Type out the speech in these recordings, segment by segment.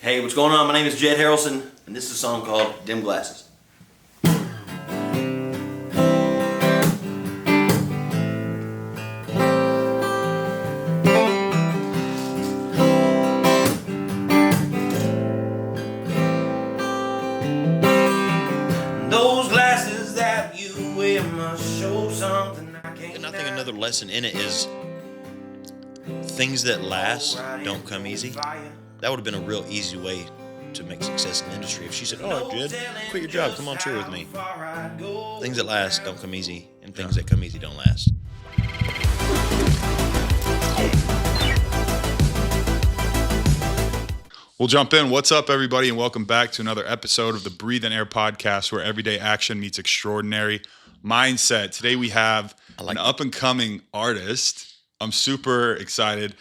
Hey, what's going on? My name is Jed Harrelson, and this is a song called Dim Glasses. Those glasses that you wear must show something I can't. And I think another lesson in it is things that last don't come easy. That would have been a real easy way to make success in the industry if she said, "Oh, Jed, quit your job, come on tour with me." Things that last don't come easy, and things that come easy don't last. We'll jump in. What's up, everybody, and welcome back to another episode of the Breathe and Air podcast, where everyday action meets extraordinary mindset. Today we have an up-and-coming artist. I'm super excited.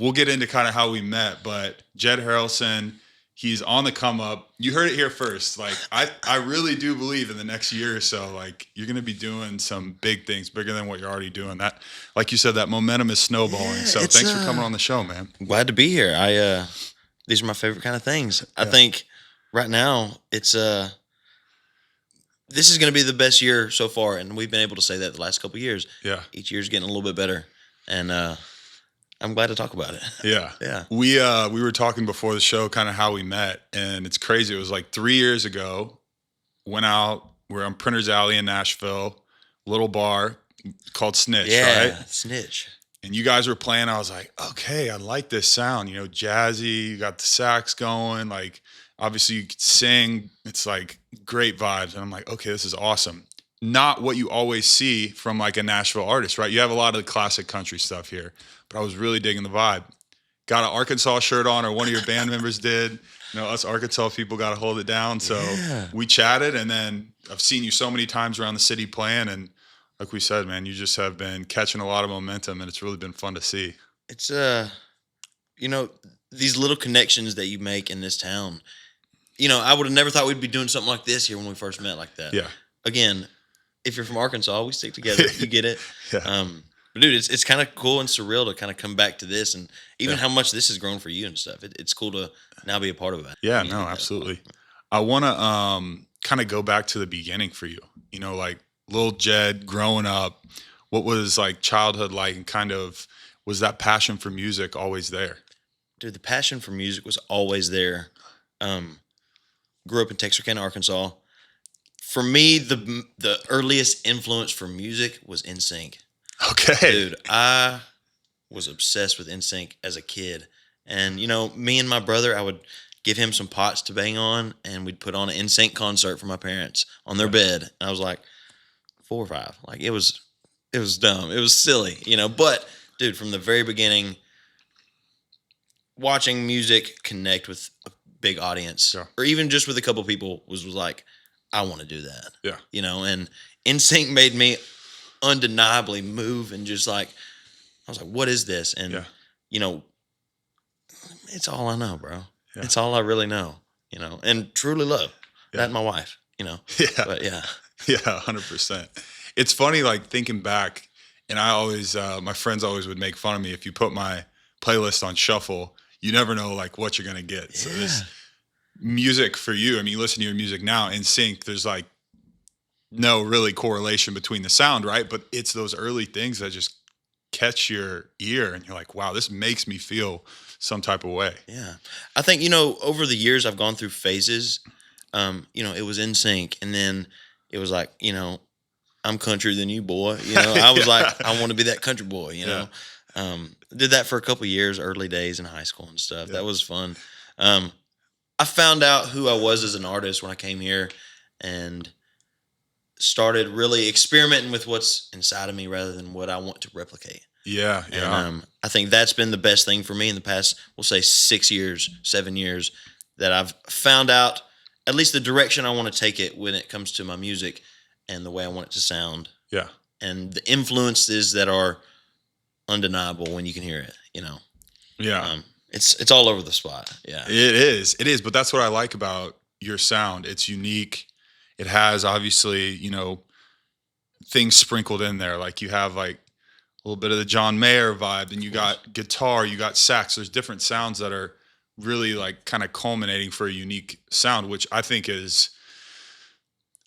We'll get into kind of how we met, but Jed Harrelson, he's on the come up. You heard it here first. Like, I really do believe in the next year or so, like, you're going to be doing some big things, bigger than what you're already doing. That, like you said, that momentum is snowballing. Yeah, so thanks for coming on the show, man. Glad to be here. These are my favorite kind of things. I think right now it's this is going to be the best year so far, and we've been able to say that the last couple of years. Yeah. Each year's getting a little bit better, and I'm glad to talk about it. Yeah. Yeah. We were talking before the show kind of how we met, and it's crazy. It was like 3 years ago. Went out. We're on Printer's Alley in Nashville, little bar called Snitch, right? Snitch. And you guys were playing. I was like, okay, I like this sound. You know, jazzy. You got the sax going. Like, obviously, you could sing. It's like great vibes. And I'm like, okay, this is awesome. Not what you always see from like a Nashville artist, right? You have a lot of the classic country stuff here, but I was really digging the vibe. Got an Arkansas shirt on, or one of your band members did. You know, us Arkansas people got to hold it down. So we chatted, and then I've seen you so many times around the city playing, and like we said, man, you just have been catching a lot of momentum, and it's really been fun to see. It's you know, these little connections that you make in this town. You know, I would have never thought we'd be doing something like this here when we first met like that. Yeah. Again, if you're from Arkansas, we stick together. You get it. Yeah. But dude, it's kind of cool and surreal to kind of come back to this, and even how much this has grown for you and stuff. It's cool to now be a part of it. Yeah, no, absolutely. I want to kind of go back to the beginning for you. You know, like little Jed growing up, what was like childhood like, and kind of was that passion for music always there? Dude, the passion for music was always there. Grew up in Texarkana, Arkansas. For me, the earliest influence for music was NSYNC. Okay. Dude, I was obsessed with NSYNC as a kid. And, you know, me and my brother, I would give him some pots to bang on, and we'd put on an NSYNC concert for my parents on their bed. And I was like 4 or 5. Like, it was dumb. It was silly, you know. But, dude, from the very beginning, watching music connect with a big audience, or even just with a couple people, was like, I want to do that. Yeah. You know, and NSYNC made me undeniably move, and just like, I was like, what is this? And, you know, it's all I know, bro. Yeah. It's all I really know, you know, and truly love that, my wife, you know. Yeah. But yeah, 100%. It's funny, like thinking back, and I always, my friends always would make fun of me if you put my playlist on shuffle. You never know like what you're gonna get. So this music for you, I mean, you listen to your music now in sync. There's like no really correlation between the sound, right? But it's those early things that just catch your ear, and you're like, wow, this makes me feel some type of way. Yeah. I think, you know, over the years I've gone through phases. You know, it was NSYNC, and then it was like, you know, I'm country than you, boy. You know, I was like, I want to be that country boy, you know. Did that for a couple years, early days in high school and stuff. That was fun. I found out who I was as an artist when I came here and started really experimenting with what's inside of me rather than what I want to replicate. Yeah. And I think that's been the best thing for me in the past, we'll say 6 years, 7 years, that I've found out at least the direction I want to take it when it comes to my music and the way I want it to sound. Yeah. And the influences that are undeniable when you can hear it, you know. Yeah. It's all over the spot. Yeah. It is. But that's what I like about your sound. It's unique. It has obviously, you know, things sprinkled in there. Like you have like a little bit of the John Mayer vibe, and you got guitar, you got sax. There's different sounds that are really like kind of culminating for a unique sound, which I think is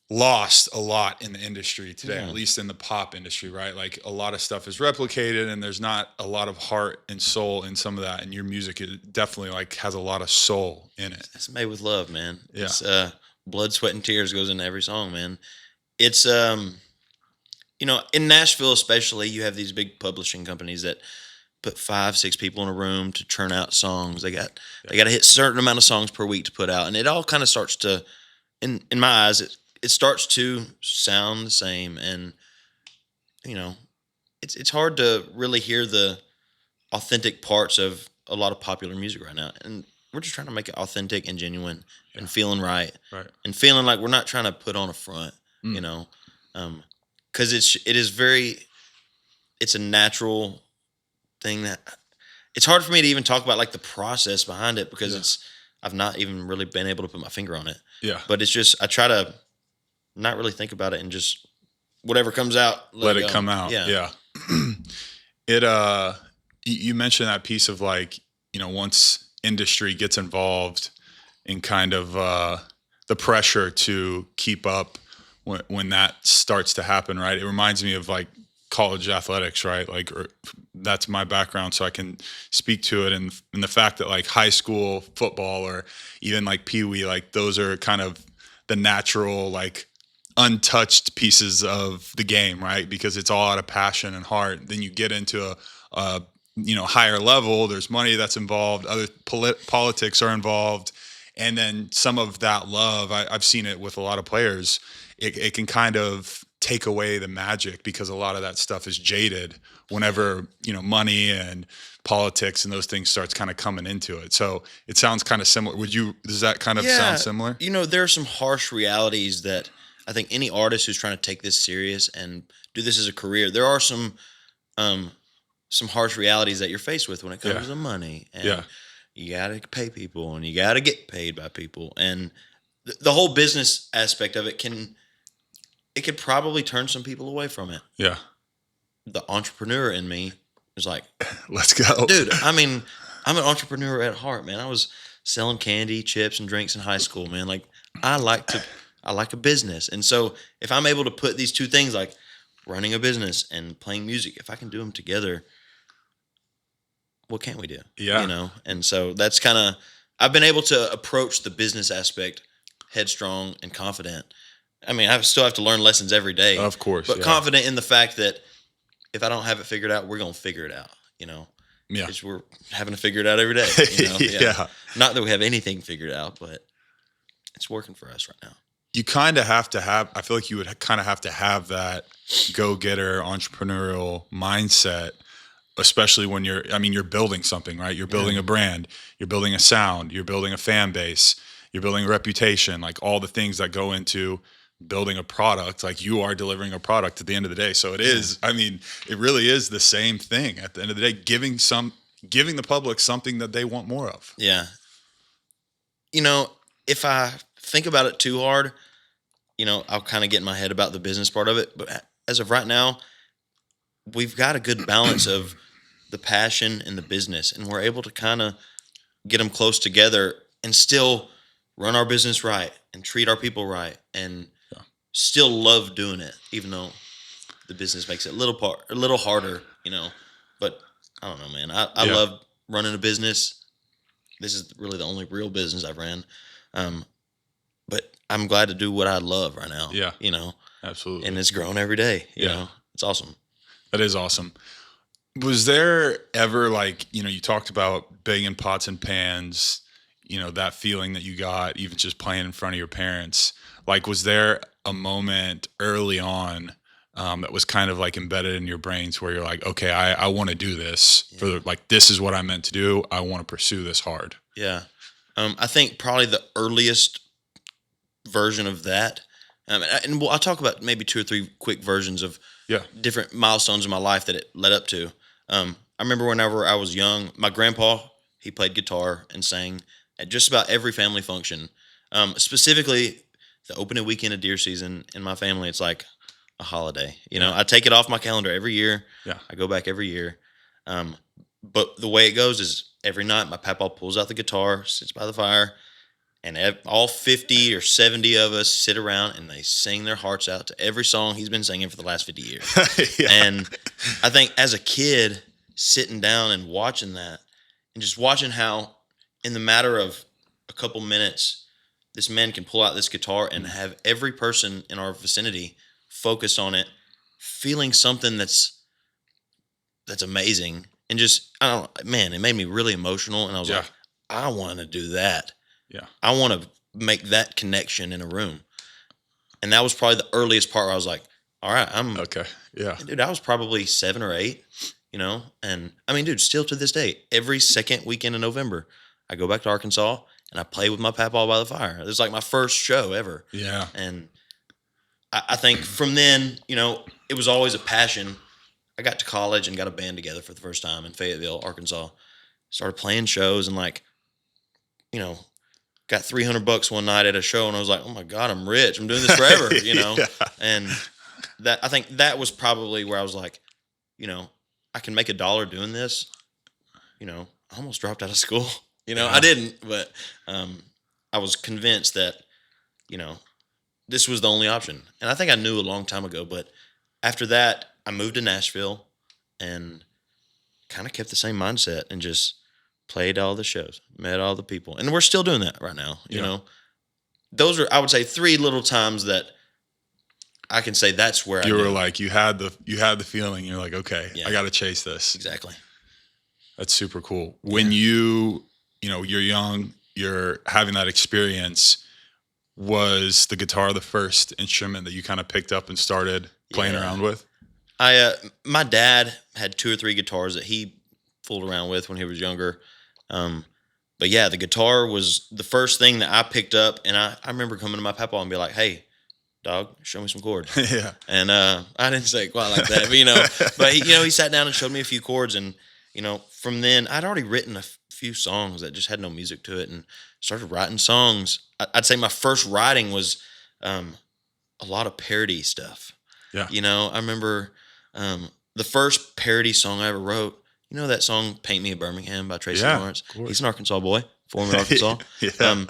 lost a lot in the industry today, Yeah. at least in the pop industry, right? Like a lot of stuff is replicated and there's not a lot of heart and soul in some of that. And your music it definitely like has a lot of soul in it. It's made with love, man. Yeah. It's blood, sweat, and tears goes into every song, man. It's in Nashville especially, you have these big publishing companies that put 5-6 people in a room to churn out songs. They got to hit a certain amount of songs per week to put out, and it all kind of starts to, in my eyes, it starts to sound the same, and it's hard to really hear the authentic parts of a lot of popular music right now, and we're just trying to make it authentic and genuine and feeling right, and feeling like we're not trying to put on a front, because it's a natural thing that it's hard for me to even talk about like the process behind it because I've not even really been able to put my finger on it. Yeah. But it's just, I try to not really think about it and just whatever comes out, let it come out. Yeah. You mentioned that piece of like, once industry gets involved in kind of the pressure to keep up when that starts to happen, right? It reminds me of like college athletics, right? Like that's my background, so I can speak to it. And the fact that like high school football or even like Pee Wee, like those are kind of the natural, like untouched pieces of the game, right? Because it's all out of passion and heart. Then you get into a higher level. There's money that's involved. Other politics are involved. And then some of that love, I've seen it with a lot of players. It can kind of take away the magic because a lot of that stuff is jaded whenever, money and politics and those things starts kind of coming into it. So it sounds kind of similar. Does that kind of sound similar? There are some harsh realities that I think any artist who's trying to take this serious and do this as a career, there are some harsh realities that you're faced with when it comes to money. And you got to pay people and you got to get paid by people. And the whole business aspect of it could probably turn some people away from it. Yeah. The entrepreneur in me is like, let's go. Dude, I mean, I'm an entrepreneur at heart, man. I was selling candy, chips, and drinks in high school, man. Like, I like a business. And so if I'm able to put these two things, like running a business and playing music, if I can do them together, what can't we do? Yeah. And so that's kind of, I've been able to approach the business aspect headstrong and confident. I mean, I still have to learn lessons every day. Of course. But confident in the fact that if I don't have it figured out, we're going to figure it out, Yeah. Because we're having to figure it out every day. Yeah. Not that we have anything figured out, but it's working for us right now. You kind of have to have, I feel like you would kind of have to have that go-getter entrepreneurial mindset, especially when you're building something, right? You're building a brand, you're building a sound, you're building a fan base, you're building a reputation, like all the things that go into building a product. Like you are delivering a product at the end of the day. So it is, it really is the same thing at the end of the day, giving the public something that they want more of. Yeah. If I think about it too hard, I'll kind of get in my head about the business part of it. But as of right now, we've got a good balance of the passion and the business, and we're able to kind of get them close together and still run our business right and treat our people right and still love doing it, even though the business makes it a little harder, But I don't know, man. I love running a business. This is really the only real business I've ran. But I'm glad to do what I love right now. Yeah. Absolutely. And it's grown every day. You know, it's awesome. That is awesome. Was there ever you talked about banging pots and pans, that feeling that you got even just playing in front of your parents? Like, was there a moment early on that was kind of like embedded in your brains where you're like, okay, I want to do this for this is what I meant to do. I want to pursue this hard. Yeah. I think probably the earliest version of that, and I'll talk about maybe 2 or 3 quick versions of different milestones in my life that it led up to. I remember whenever I was young, my grandpa, he played guitar and sang at just about every family function. Specifically, the opening weekend of deer season in my family, it's like a holiday. I take it off my calendar every year. Yeah. I go back every year. But the way it goes is every night my papa pulls out the guitar, sits by the fire, and all 50 or 70 of us sit around and they sing their hearts out to every song he's been singing for the last 50 years. Yeah. And I think as a kid, sitting down and watching that and just watching how in the matter of a couple minutes, this man can pull out this guitar and have every person in our vicinity focus on it, feeling something that's amazing. And just, I don't know, man, it made me really emotional. And I was Yeah. like, I want to do that. Yeah. I want to make that connection in a room. And that was probably the earliest part where I was like, all right, Okay. Yeah. dude, I was probably 7 or 8, you know? And I mean, dude, still to this day, every second weekend in November, I go back to Arkansas and I play with my papa by the fire. It was like my first show ever. Yeah. And I think from then, you know, it was always a passion. I got to college and got a band together for the first time in Fayetteville, Arkansas. Started playing shows and like, you know, got $300 one night at a show and I was like, oh my God, I'm rich. I'm doing this forever, you know? Yeah. And that, I think that was probably where I was like, you know, I can make $1 doing this. You know, I almost dropped out of school. You know, I didn't, but I was convinced that, you know, this was the only option. And I think I knew a long time ago, but after that, I moved to Nashville and kind of kept the same mindset and just played all the shows, met all the people. And we're still doing that right now, you know. Those are, I would say, 3 little times that I can say that's where You I were knew. like, you had the feeling. You're like, okay, Yeah. I got to chase this. Exactly. That's super cool. When you know, you're young, you're having that experience, was the guitar the first instrument that you kind of picked up and started playing Yeah. around with? My dad had 2 or 3 guitars that he fooled around with when he was younger. But yeah, the guitar was the first thing that I picked up, and I remember coming to my papa and be like, hey, dog, show me some chords. Yeah. And I didn't say it quite like that, but you know, he sat down and showed me a few chords, and you know, from then I'd already written a few songs that just had no music to it, and started writing songs. I'd say my first writing was a lot of parody stuff. Yeah. You know, I remember the first parody song I ever wrote. You know that song "Paint Me a Birmingham" by Tracy Yeah, Lawrence? of course. He's an Arkansas boy, former Arkansas. Yeah.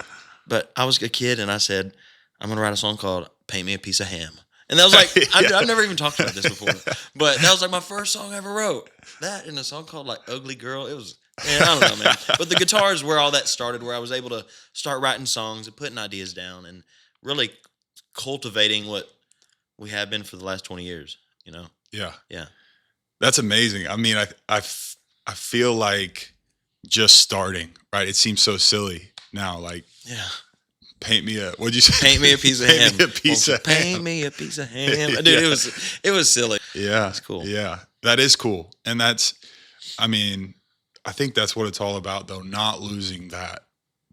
But I was a kid and I said, I'm gonna write a song called "Paint Me a Piece of Ham," and that was like I've never even talked about this before, but that was like my first song I ever wrote. That and a song called like "Ugly Girl." It was, man, I don't know, man. But the guitar is where all that started, where I was able to start writing songs and putting ideas down and really cultivating what we have been for the last 20 years. You know? Yeah. Yeah. That's amazing. I mean, I feel like just starting, right? It seems so silly now. Like, Yeah. paint me a, what'd you say? Paint me a piece of ham. Paint me a piece of Paint ham. me a piece of ham. Dude, Yeah. it was silly. Yeah. It's cool. Yeah. That is cool. And that's, I mean, I think that's what it's all about though, not losing that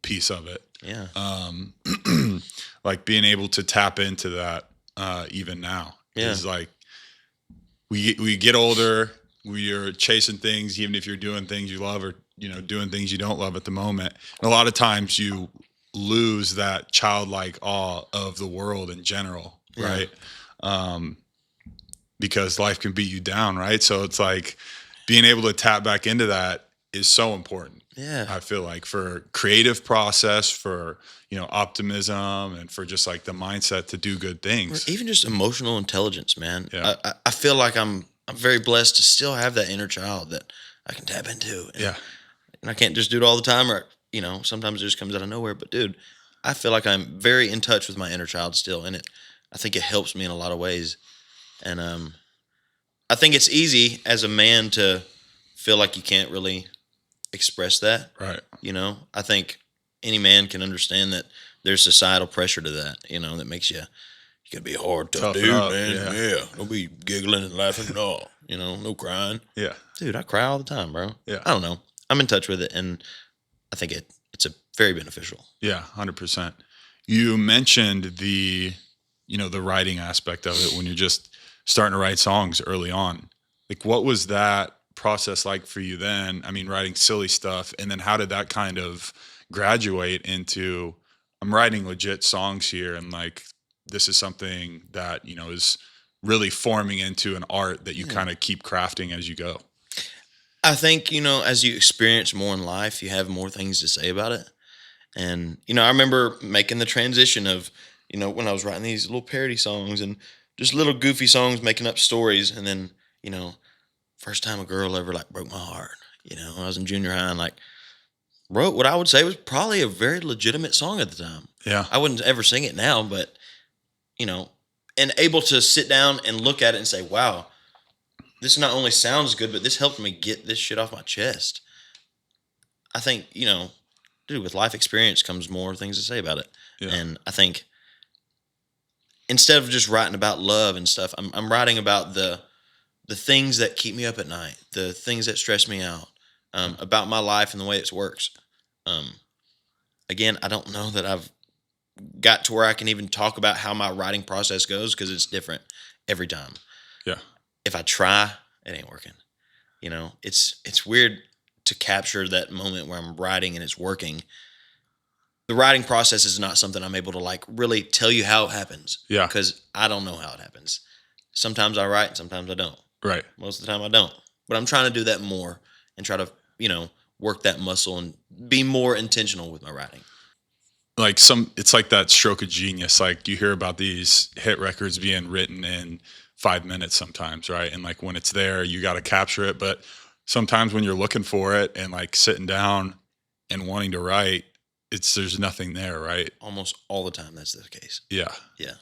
piece of it. Yeah. Like being able to tap into that even now. Yeah. Is like we get older, we are chasing things, even if you're doing things you love or, you know, doing things you don't love at the moment. And a lot of times you lose that childlike awe of the world in general, Yeah. right? Because life can beat you down, right? So it's like being able to tap back into that is so important. Yeah. I feel like for creative process, for, you know, optimism, and for just like the mindset to do good Or things. even just emotional intelligence, man. Yeah. I feel like I'm very blessed to still have that inner child that I can tap into. Yeah. And I can't just do it all the time, or, you know, sometimes it just comes out of nowhere. But dude, I feel like I'm very in touch with my inner child still. And I think it helps me in a lot of ways. And I think it's easy as a man to feel like you can't really express that. Right. You know, I think any man can understand that there's societal pressure to that, you know, that makes you gotta be a hard, tough Toughen dude, up, man. yeah. Yeah. Don't be giggling and laughing at all. You know, no crying. Yeah. Dude, I cry all the time, bro. Yeah. I don't know. I'm in touch with it, and I think it's a very beneficial. Yeah. 100%. You mentioned the, you know, the writing aspect of it when you're just starting to write songs early on. Like, what was that process like for you then? I mean, writing silly stuff. And then how did that kind of graduate into, I'm writing legit songs here, and like, this is something that, you know, is really forming into an art that you kind of keep crafting as you go? I think, as you experience more in life, you have more things to say about it. And, I remember making the transition of, when I was writing these little parody songs and just little goofy songs, making up stories. And then, first time a girl ever like broke my heart, I was in junior high and like wrote what I would say was probably a very legitimate song at the time. Yeah. I wouldn't ever sing it now, but, and able to sit down and look at it and say, wow, this not only sounds good, but this helped me get this shit off my chest. I think, dude, with life experience comes more things to say about it. Yeah. And I think instead of just writing about love and stuff, I'm writing about the things that keep me up at night, the things that stress me out, about my life and the way it works. Again, I don't know that I've got to where I can even talk about how my writing process goes because it's different every time. Yeah. If I try, it ain't working. It's weird to capture that moment where I'm writing and it's working. The writing process is not something I'm able to like really tell you how it happens. Yeah. Because I don't know how it happens. Sometimes I write, sometimes I don't. Right. Most of the time I don't. But I'm trying to do that more and try to, work that muscle and be more intentional with my writing. Like it's like that stroke of genius. Like you hear about these hit records being written in 5 minutes sometimes, right? And like when it's there, you got to capture it. But sometimes when you're looking for it and like sitting down and wanting to write, there's nothing there, right? Almost all the time that's the case. Yeah. Yeah.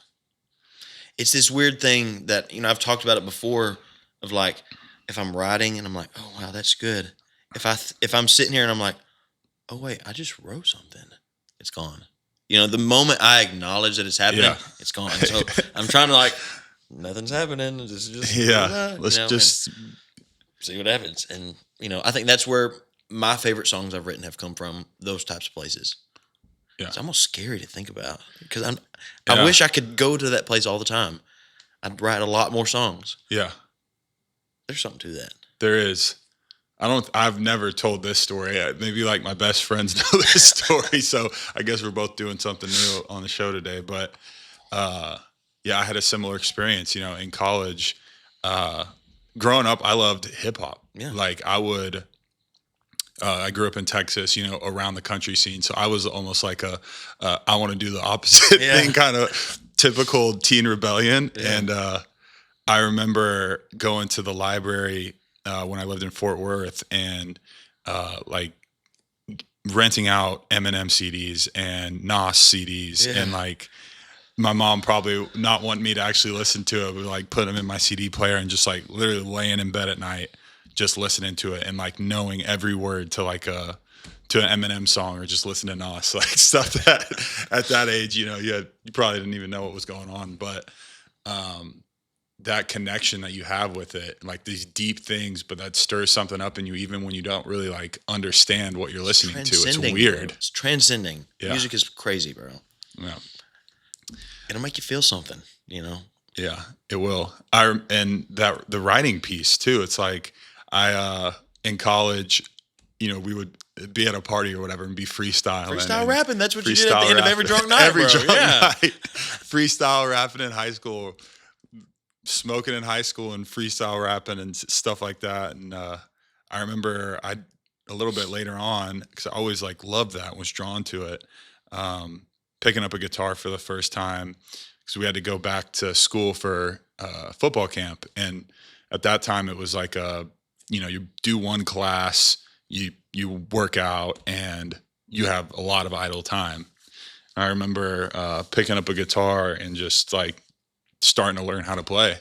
It's this weird thing that, I've talked about it before of like, if I'm writing and I'm like, oh, wow, that's good. If I'm sitting here and I'm like, oh, wait, I just wrote something. It's gone. The moment I acknowledge that it's happening, It's gone. So I'm trying to like, nothing's happening. Just let's just see what happens. And, I think that's where my favorite songs I've written have come from, those types of places. Yeah. It's almost scary to think about because I wish I could go to that place all the time. I'd write a lot more songs. Yeah. There's something to that. There is. I've never told this story. Maybe like my best friends know this story. So I guess we're both doing something new on the show today. But I had a similar experience, in college. Growing up, I loved hip hop. Yeah. Like I grew up in Texas, around the country scene. So I was almost like I want to do the opposite thing, kind of typical teen rebellion. Yeah. And I remember going to the library when I lived in Fort Worth and like renting out Eminem CDs and Nas CDs and like my mom probably not wanting me to actually listen to it, but like put them in my CD player and just like literally laying in bed at night, just listening to it and like knowing every word to like to an Eminem song or just listen to Nas, like stuff that at that age, you probably didn't even know what was going on, but that connection that you have with it, like these deep things, but that stirs something up in you even when you don't really like understand what you're listening to. It's weird. Bro. It's transcending. Yeah. Music is crazy, bro. Yeah. It'll make you feel something, Yeah, it will. And that the writing piece too. It's like in college, we would be at a party or whatever and be freestyling. Freestyle rapping. That's what you did at the end of every drunk night, every drunk night. Freestyle rapping in high school. Smoking in high school and freestyle rapping and stuff like that. And I remember a little bit later on, because I always like loved that, was drawn to it, picking up a guitar for the first time because we had to go back to school for football camp. And at that time it was like you do one class, you work out, and you have a lot of idle time. I remember picking up a guitar and just like starting to learn how to play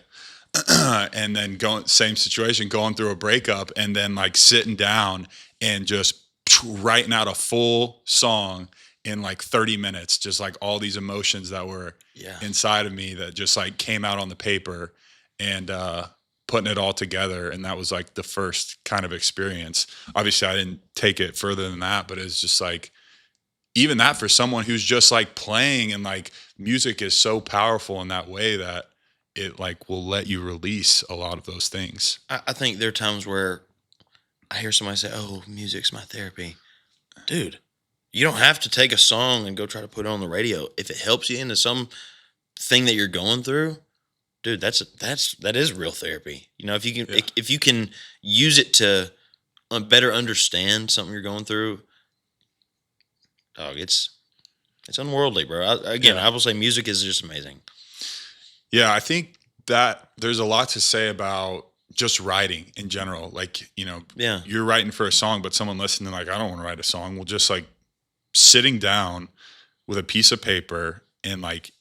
and then same situation, going through a breakup and then like sitting down and just writing out a full song in like 30 minutes, just like all these emotions that were inside of me that just like came out on the paper and putting it all together. And that was like the first kind of experience. Obviously I didn't take it further than that, but it's just like, even that for someone who's just like playing, and like music is so powerful in that way that it like will let you release a lot of those things. I think there are times where I hear somebody say, oh, music's my therapy. Dude, you don't have to take a song and go try to put it on the radio. If it helps you into some thing that you're going through, dude, that is real therapy. If you can use it to better understand something you're going through, dog, it's unworldly, bro. I will say music is just amazing. Yeah, I think that there's a lot to say about just writing in general. Like, Yeah. you're writing for a song, but someone listening like, I don't want to write a song. Well, just like sitting down with a piece of paper and like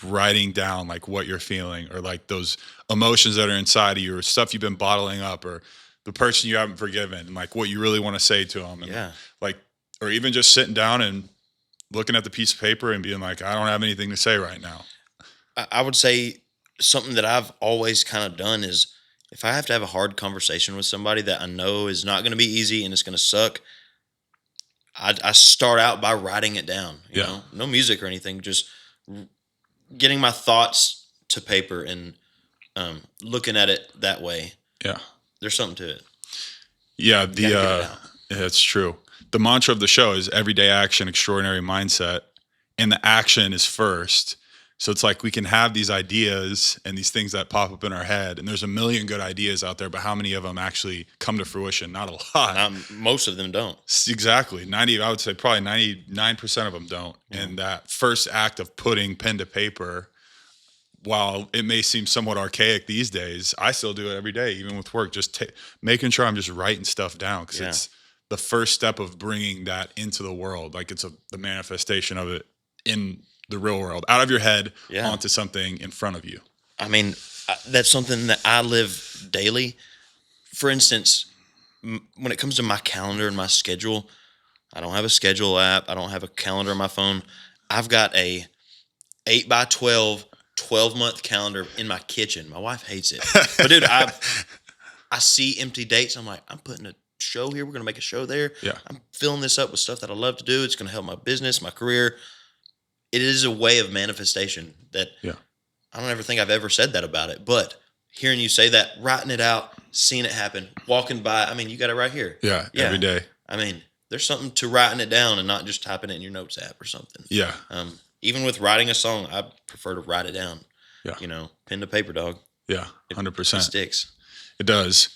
writing down like what you're feeling, or like those emotions that are inside of you, or stuff you've been bottling up, or the person you haven't forgiven, and like what you really want to say to them. And Yeah. like, or even just sitting down and looking at the piece of paper and being like, I don't have anything to say right now. I would say something that I've always kind of done is, if I have to have a hard conversation with somebody that I know is not going to be easy and it's going to suck, I start out by writing it down. You know, no music or anything, just getting my thoughts to paper and looking at it that way. Yeah, there's something to it. Yeah, it's true. The mantra of the show is everyday action, extraordinary mindset, and the action is first. So it's like we can have these ideas and these things that pop up in our head, and there's a million good ideas out there, but how many of them actually come to fruition? Not a lot. Most of them don't. Exactly. I would say probably 99% of them don't. Mm-hmm. And that first act of putting pen to paper, while it may seem somewhat archaic these days, I still do it every day, even with work, just making sure I'm just writing stuff down, because it's the first step of bringing that into the world. Like it's the manifestation of it in the real world, out of your head onto something in front of you. I mean, that's something that I live daily. For instance, when it comes to my calendar and my schedule, I don't have a schedule app. I don't have a calendar on my phone. I've got a 8x12 12-month calendar in my kitchen. My wife hates it. But dude, I see empty dates. I'm like, I'm putting a show here. We're going to make a show there. Yeah. I'm filling this up with stuff that I love to do. It's going to help my business, my career. It is a way of manifestation that I don't ever think I've ever said that about it. But hearing you say that, writing it out, seeing it happen, walking by, I mean, you got it right here. Yeah, every day. I mean, there's something to writing it down and not just typing it in your notes app or something. Yeah. Even with writing a song, I prefer to write it down. Yeah. Pen to paper, dog. Yeah, 100%. It sticks. It does.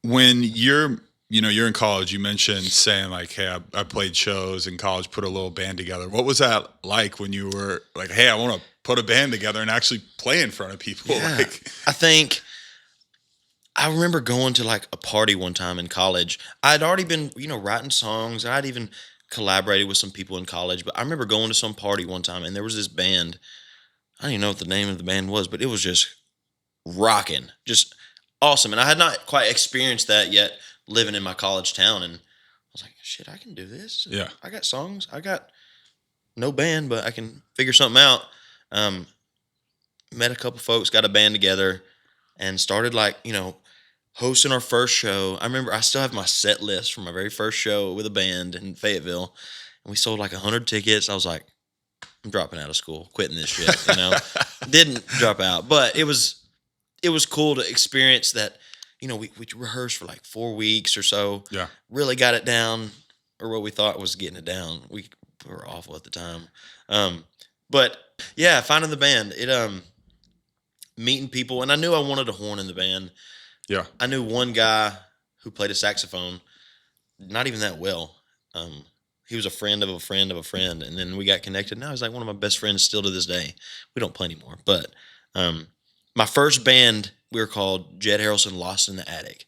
When you're in college, you mentioned saying like, hey, I played shows in college, put a little band together. What was that like when you were like, hey, I want to put a band together and actually play in front of people? Yeah. Like, I remember going to like a party one time in college. I'd already been, writing songs. I'd even collaborated with some people in college, but I remember going to some party one time and there was this band. I don't even know what the name of the band was, but it was just rocking, just awesome. And I had not quite experienced that yet living in my college town. And I was like, shit, I can do this. Yeah. I got songs. I got no band, but I can figure something out. Met a couple folks, got a band together and started hosting our first show. I remember I still have my set list from my very first show with a band in Fayetteville. And we sold like 100 tickets. I was like, I'm dropping out of school, quitting this shit, Didn't drop out, but it was cool to experience that. We rehearsed for like 4 weeks or so. Yeah. Really got it down, or what we thought was getting it down. We were awful at the time. But yeah, finding the band, meeting people, and I knew I wanted a horn in the band. Yeah. I knew one guy who played a saxophone, not even that well. He was a friend of a friend of a friend, and then we got connected. Now he's like one of my best friends still to this day. We don't play anymore, but my first band, we were called Jed Harrelson, Lost in the Attic.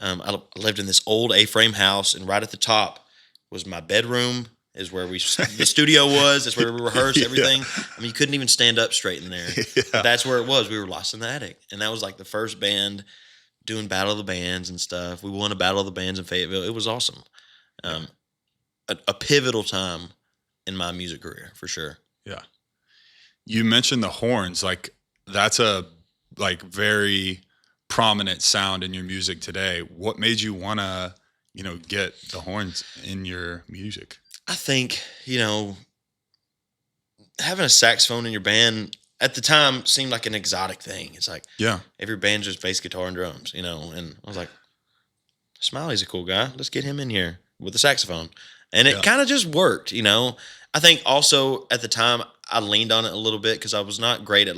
I lived in this old A-frame house, and right at the top was my bedroom, is where the studio was. That's where we rehearsed everything. I mean, you couldn't even stand up straight in there. Yeah. That's where it was. We were lost in the attic. And that was like the first band doing Battle of the Bands and stuff. We won a Battle of the Bands in Fayetteville. It was awesome. A pivotal time in my music career, for sure. Yeah. You mentioned the horns. Like, that's a very prominent sound in your music today. What made you want to, get the horns in your music? I think, having a saxophone in your band at the time seemed like an exotic thing. It's like, every band's just bass guitar and drums, and I was like, Smiley's a cool guy. Let's get him in here with the saxophone. And it kind of just worked, I think also at the time I leaned on it a little bit because I was not great at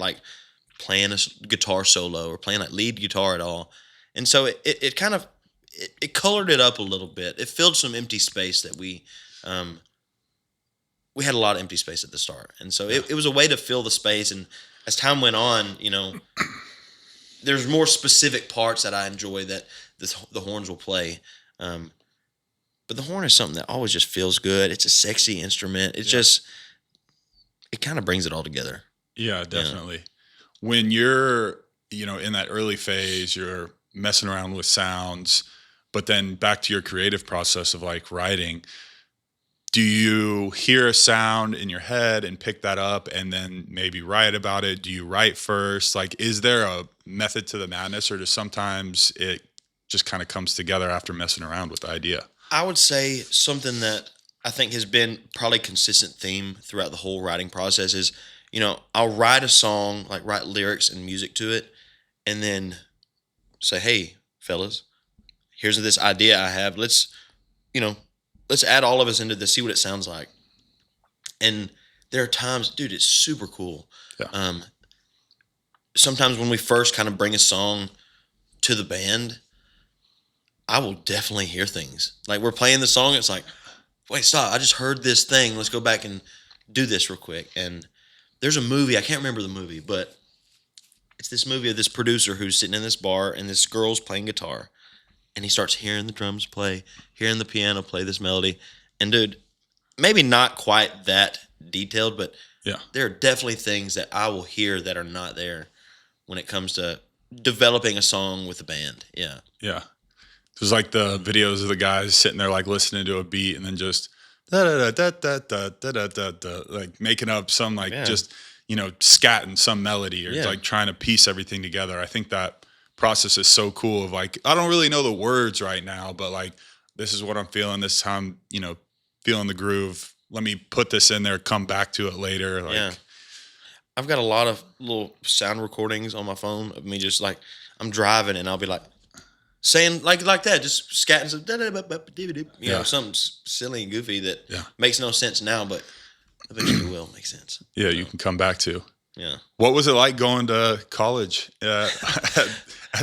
playing a guitar solo or playing lead guitar at all. And so it kind of it colored it up a little bit. It filled some empty space that we had a lot of empty space at the start, and so it was a way to fill the space. And as time went on, there's more specific parts that I enjoy that the horns will play. But the horn is something that always just feels good. It's a sexy instrument. It kind of brings it all together. Yeah, definitely. When you're, in that early phase, you're messing around with sounds, but then back to your creative process of like writing, do you hear a sound in your head and pick that up and then maybe write about it? Do you write first? Like, is there a method to the madness, or does sometimes it just kind of comes together after messing around with the idea? I would say something that I think has been probably a consistent theme throughout the whole writing process is, I'll write a song, like write lyrics and music to it, and then say, hey, fellas, here's this idea I have. Let's add all of us into this, see what it sounds like. And there are times, dude, it's super cool. Yeah. Sometimes when we first kind of bring a song to the band, I will definitely hear things. Like we're playing the song, it's like, wait, stop, I just heard this thing. Let's go back and do this real quick. And there's a movie, I can't remember the movie, but it's this movie of this producer who's sitting in this bar and this girl's playing guitar. And he starts hearing the drums play, hearing the piano play this melody. And dude, maybe not quite that detailed, but there are definitely things that I will hear that are not there when it comes to developing a song with a band. Yeah. Yeah. There's like the videos of the guys sitting there like listening to a beat and then just da da da da da da da da da, like making up some just scatting some melody or like trying to piece everything together. I think that process is so cool of like, I don't really know the words right now, but like this is what I'm feeling this time, feeling the groove. Let me put this in there, come back to it later. Like I've got a lot of little sound recordings on my phone of me just like I'm driving and I'll be like saying like that, just scatting some something silly and goofy that makes no sense now, but eventually will make sense. Yeah, you can come back to. Yeah. What was it like going to college at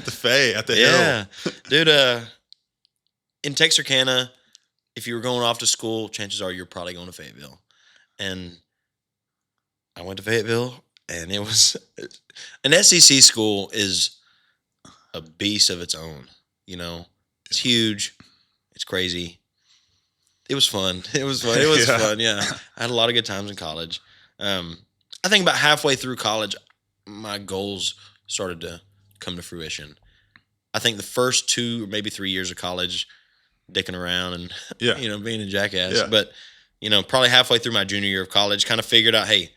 the Hill? Dude, in Texarkana, if you were going off to school, chances are you're probably going to Fayetteville. And I went to Fayetteville, and it was an SEC school is a beast of its own. It's huge. It's crazy. It was fun. It was fun. Yeah. I had a lot of good times in college. I think about halfway through college, my goals started to come to fruition. I think the first 2 or maybe 3 years of college, dicking around and, being a jackass. Yeah. But, probably halfway through my junior year of college, kind of figured out, hey,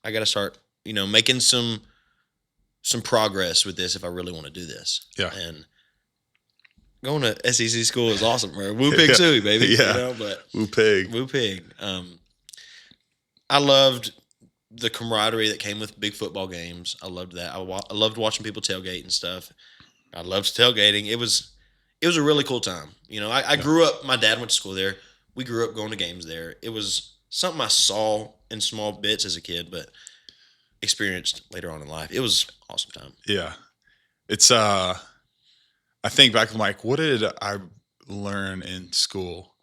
I got to start, making some progress with this if I really want to do this. Yeah. And going to SEC school is awesome, bro. Woo pig suey, baby. Yeah. But Woo pig. Woo pig. I loved the camaraderie that came with big football games. I loved that. I loved watching people tailgate and stuff. I loved tailgating. It was a really cool time. I grew up, my dad went to school there. We grew up going to games there. It was something I saw in small bits as a kid, but experienced later on in life. It was an awesome time. Yeah. It's, I think back, I'm like, what did I learn in school?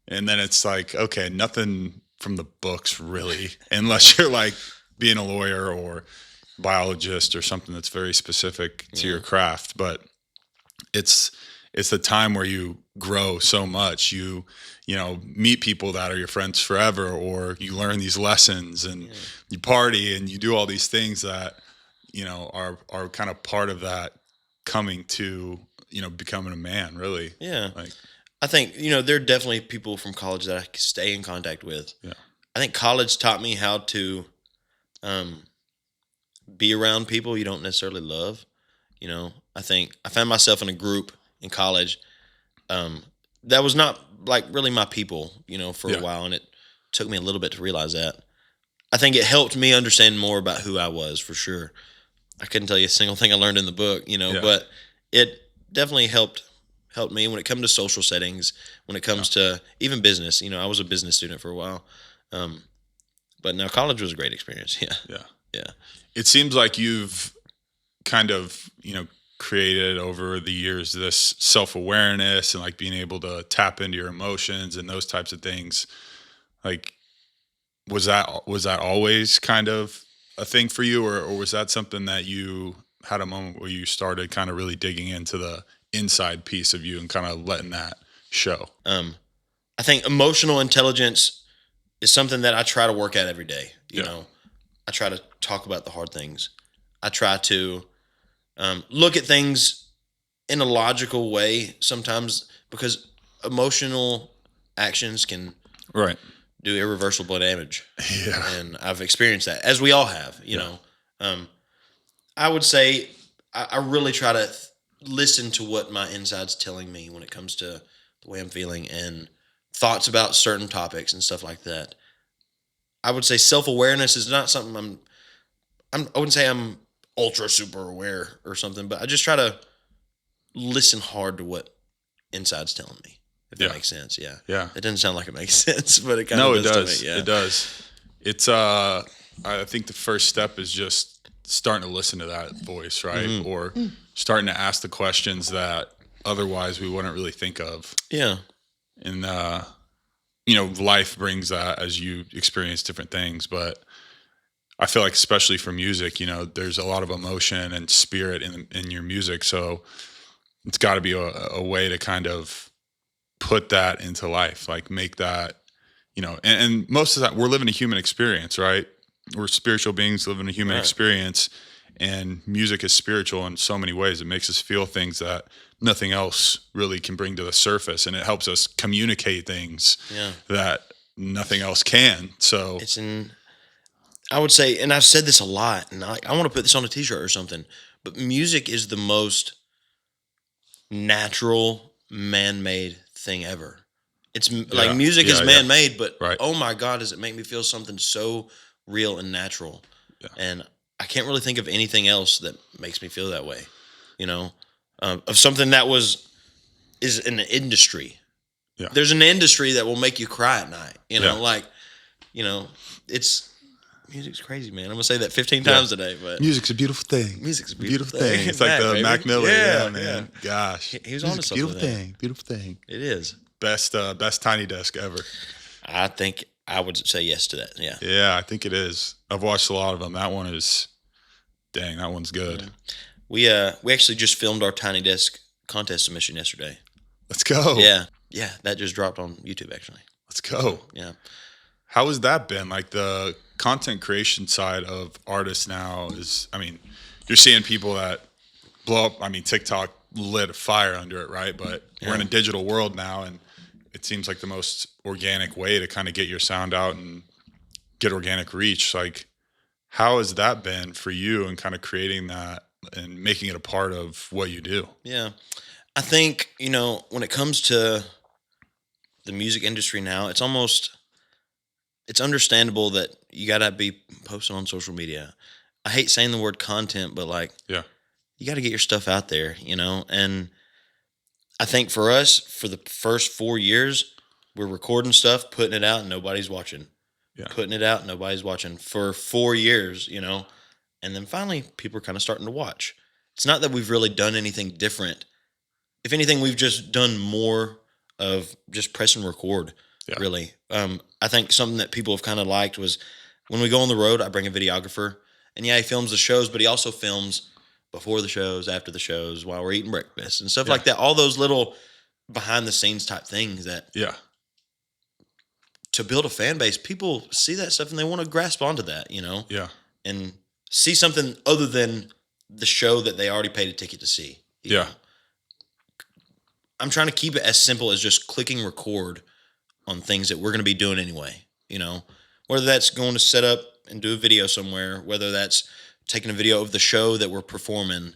And then it's like, okay, nothing from the books really, unless you're like being a lawyer or biologist or something that's very specific to your craft. But it's the time where you grow so much. You meet people that are your friends forever, or you learn these lessons and you party and you do all these things that, are kind of part of that coming to, becoming a man, really. Yeah. Like, I think, there are definitely people from college that I stay in contact with. Yeah. I think college taught me how to be around people you don't necessarily love. I think I found myself in a group in college that was not like really my people, for a while. And it took me a little bit to realize that. I think it helped me understand more about who I was, for sure. I couldn't tell you a single thing I learned in the book, but it definitely helped me when it comes to social settings, when it comes to even business. I was a business student for a while. But now college was a great experience. Yeah. It seems like you've kind of, created over the years this self-awareness and like being able to tap into your emotions and those types of things. Like, was that always kind of a thing for you, or was that something that you had a moment where you started kind of really digging into the inside piece of you and kind of letting that show? I think emotional intelligence is something that I try to work at every day. You know, I try to talk about the hard things. I try to look at things in a logical way sometimes, because emotional actions can do irreversible damage. Yeah. And I've experienced that, as we all have, you know. I would say I really try to listen to what my inside's telling me when it comes to the way I'm feeling and thoughts about certain topics and stuff like that. I would say self-awareness is not something I wouldn't say I'm ultra super aware or something, but I just try to listen hard to what inside's telling me. If that makes sense, yeah. It doesn't sound like it makes sense, but it kind of does to me. Yeah. It does. It's I think the first step is just starting to listen to that voice, right? Mm-hmm. Or starting to ask the questions that otherwise we wouldn't really think of. Yeah. And you know, life brings that as you experience different things, but I feel like especially for music, you know, there's a lot of emotion and spirit in your music, so it's got to be a way to kind of put that into life, like make that, you know, and most of that, we're living a human experience, right? We're spiritual beings living a human experience, and music is spiritual in so many ways. It makes us feel things that nothing else really can bring to the surface, and it helps us communicate things that nothing else can. So I would say, and I've said this a lot, and I want to put this on a t-shirt or something, but music is the most natural, man-made thing ever. It's like music is man-made, but oh my God, does it make me feel something so real and natural. Yeah. And I can't really think of anything else that makes me feel that way, you know, of something that is an industry. Yeah. There's an industry that will make you cry at night, you know, like, you know, music's crazy, man. I'm gonna say that 15 times today, but music's a beautiful thing. Music's a beautiful thing. It's like the Mac Miller, man. Yeah. Gosh, he was on to something. Beautiful thing. It is best tiny desk ever. I think I would say yes to that. Yeah. Yeah, I think it is. I've watched a lot of them. That one is, dang, that one's good. Yeah. We actually just filmed our tiny desk contest submission yesterday. Let's go. Yeah. That just dropped on YouTube actually. Let's go. Yeah. How has that been? Like the content creation side of artists now is, I mean, you're seeing people that blow up. I mean, TikTok lit a fire under it, right? But we're in a digital world now, and it seems like the most organic way to kind of get your sound out and get organic reach. Like, how has that been for you and kind of creating that and making it a part of what you do? Yeah. I think, you know, when it comes to the music industry now, it's understandable that you got to be posting on social media. I hate saying the word content, but like, you got to get your stuff out there, you know? And I think for us, for the first 4 years, we're recording stuff, putting it out, and nobody's watching. Yeah. Putting it out, nobody's watching for 4 years, you know? And then finally, people are kind of starting to watch. It's not that we've really done anything different. If anything, we've just done more of just press and record, really. I think something that people have kind of liked was when we go on the road, I bring a videographer. And he films the shows, but he also films before the shows, after the shows, while we're eating breakfast and stuff like that. All those little behind the scenes type things that to build a fan base, people see that stuff and they want to grasp onto that, you know? Yeah. And see something other than the show that they already paid a ticket to see. Yeah. Know? I'm trying to keep it as simple as just clicking record on things that we're going to be doing anyway, you know? Whether that's going to set up and do a video somewhere, whether that's taking a video of the show that we're performing.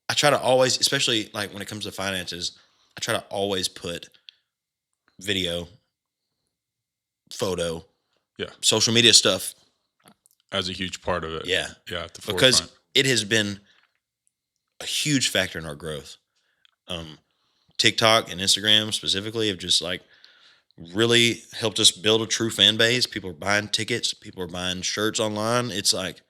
I try to always, especially like when it comes to finances, I try to always put video, photo, social media stuff as a huge part of it. Yeah. Yeah. At the forefront. Because it has been a huge factor in our growth. TikTok and Instagram specifically have just like really helped us build a true fan base. People are buying tickets. People are buying shirts online. It's like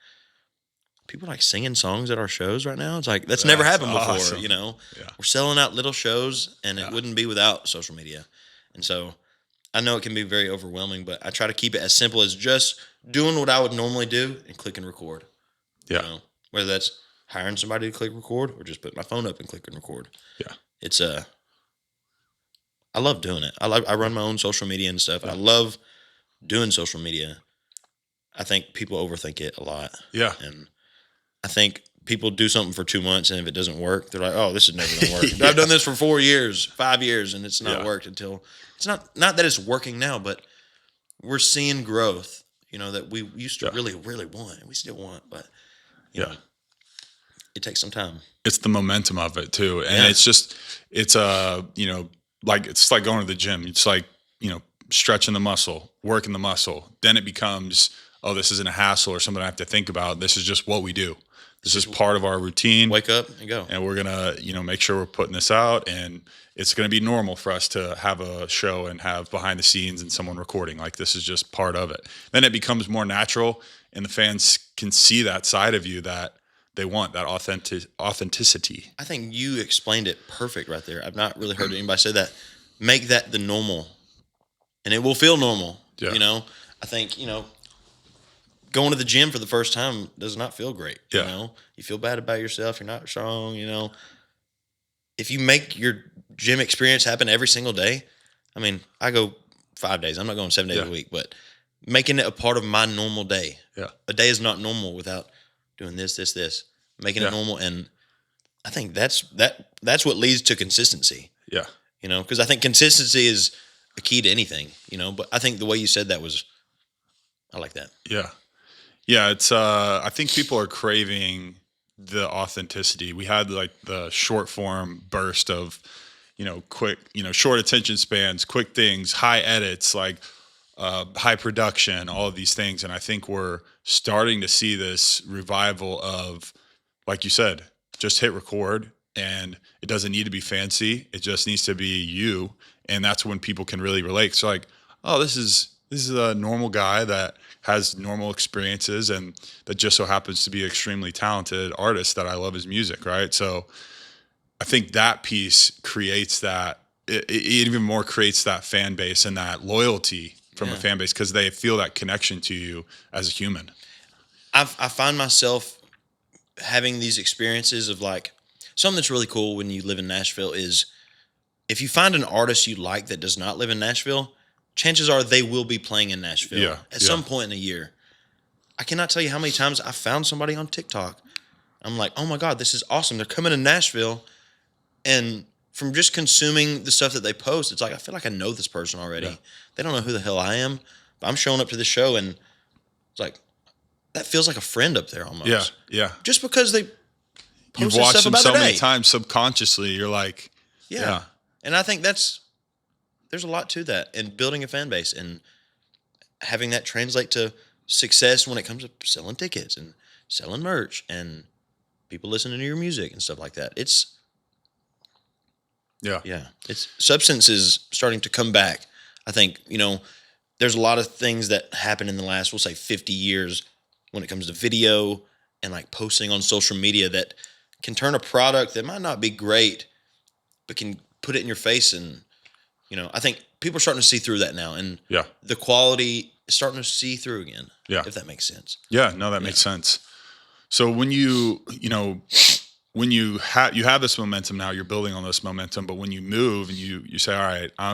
people like singing songs at our shows right now. It's like that's never happened before. awesome. Yeah. We're selling out little shows, and it wouldn't be without social media. And so I know it can be very overwhelming, but I try to keep it as simple as just doing what I would normally do and click and record. Yeah. Whether that's hiring somebody to click record or just put my phone up and click and record. Yeah. It's I love doing it. I run my own social media and stuff. I love doing social media. I think people overthink it a lot. Yeah. And I think people do something for 2 months, and if it doesn't work, they're like, "Oh, this is never going to work." I've done this for 4 years, 5 years, and it's not worked until it's not that it's working now, but we're seeing growth. That we used to really, really want, and we still want, but you know, it takes some time. It's the momentum of it too, and it's like going to the gym. It's like stretching the muscle, working the muscle. Then it becomes, oh, this isn't a hassle or something I have to think about. This is just what we do. This is part of our routine. Wake up and go. And we're going to, make sure we're putting this out, and it's going to be normal for us to have a show and have behind the scenes and someone recording. Like, this is just part of it. Then it becomes more natural, and the fans can see that side of you that they want, that authenticity. I think you explained it perfect right there. I've not really heard anybody say that. Make that the normal, and it will feel normal. Yeah. I think, going to the gym for the first time does not feel great. Yeah. You feel bad about yourself. You're not strong. If you make your gym experience happen every single day, I mean, I go 5 days. I'm not going 7 days a week, but making it a part of my normal day. Yeah. A day is not normal without doing this, making it normal. And I think that's what leads to consistency. Yeah. Because I think consistency is a key to anything, but I think the way you said that I like that. Yeah. Yeah. It's, I think people are craving the authenticity. We had like the short form burst of, quick, short attention spans, quick things, high edits, like, high production, all of these things. And I think we're starting to see this revival of, like you said, just hit record, and it doesn't need to be fancy. It just needs to be you. And that's when people can really relate. So like, oh, this is a normal guy that has normal experiences, and that just so happens to be an extremely talented artist that I love his music. Right. So I think that piece creates that, it even more creates that fan base and that loyalty from a fan base, because they feel that connection to you as a human. I find myself having these experiences of like, something that's really cool when you live in Nashville is if you find an artist you like that does not live in Nashville, chances are they will be playing in Nashville at some point in the year. I cannot tell you how many times I found somebody on TikTok. I'm like, oh my God, this is awesome. They're coming to Nashville. And from just consuming the stuff that they post, it's like, I feel like I know this person already. Yeah. They don't know who the hell I am, but I'm showing up to the show, and it's like, that feels like a friend up there almost. Yeah, yeah. Just because they You've watched them so many times subconsciously, you're like, yeah. And I think there's a lot to that, and building a fan base and having that translate to success when it comes to selling tickets and selling merch and people listening to your music and stuff like that. It's substance is starting to come back. I think, there's a lot of things that happen in the last, we'll say 50 years when it comes to video and like posting on social media that can turn a product that might not be great, but can put it in your face. And, I think people are starting to see through that now, and the quality is starting to see through again. Yeah. If that makes sense. Yeah, no, that makes sense. So when you have this momentum now, you're building on this momentum, but when you move and you say, all right, I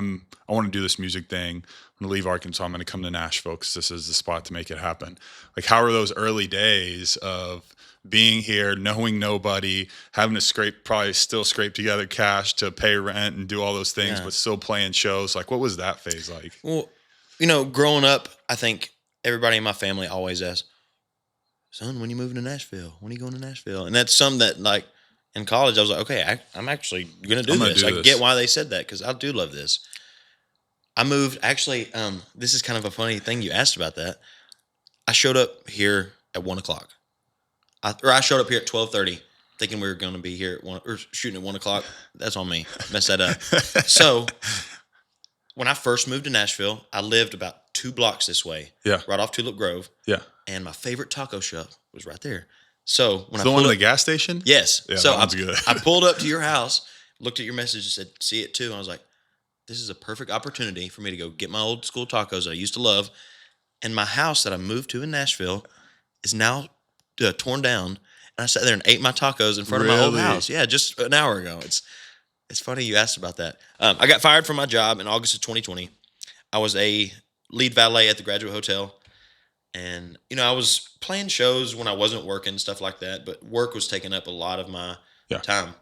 want to do this music thing. I'm going to leave Arkansas. I'm going to come to Nashville because this is the spot to make it happen. Like, how are those early days of being here, knowing nobody, having to probably still scrape together cash to pay rent and do all those things, but still playing shows? Like, what was that phase like? Well, growing up, I think everybody in my family always asks, son, when you moving to Nashville? When are you going to Nashville? And that's something that, like, in college, I was like, okay, I'm actually going to do this. I get why they said that, because I do love this. I moved, actually, this is kind of a funny thing you asked about that. I showed up here at 1 o'clock. I showed up here at 12:30, thinking we were going to be here at 1, or shooting at 1 o'clock. That's on me. Messed that up. So when I first moved to Nashville, I lived about 2 blocks this way. Yeah. Right off Tulip Grove. Yeah. And my favorite taco shop was right there. So when It's I the one pulled in up, the gas station? yes. Yeah, So that one's good. I pulled up to your house, looked at your message, and said, "See it too." And I was like, "This is a perfect opportunity for me to go get my old school tacos that I used to love." And my house that I moved to in Nashville is now torn down. And I sat there and ate my tacos in front of my old Really? house. Yeah, just an hour ago. It's funny you asked about that. I got fired from my job in August of 2020. I was a lead valet at the Graduate Hotel. And, I was playing shows when I wasn't working, stuff like that. But work was taking up a lot of my Yeah. time.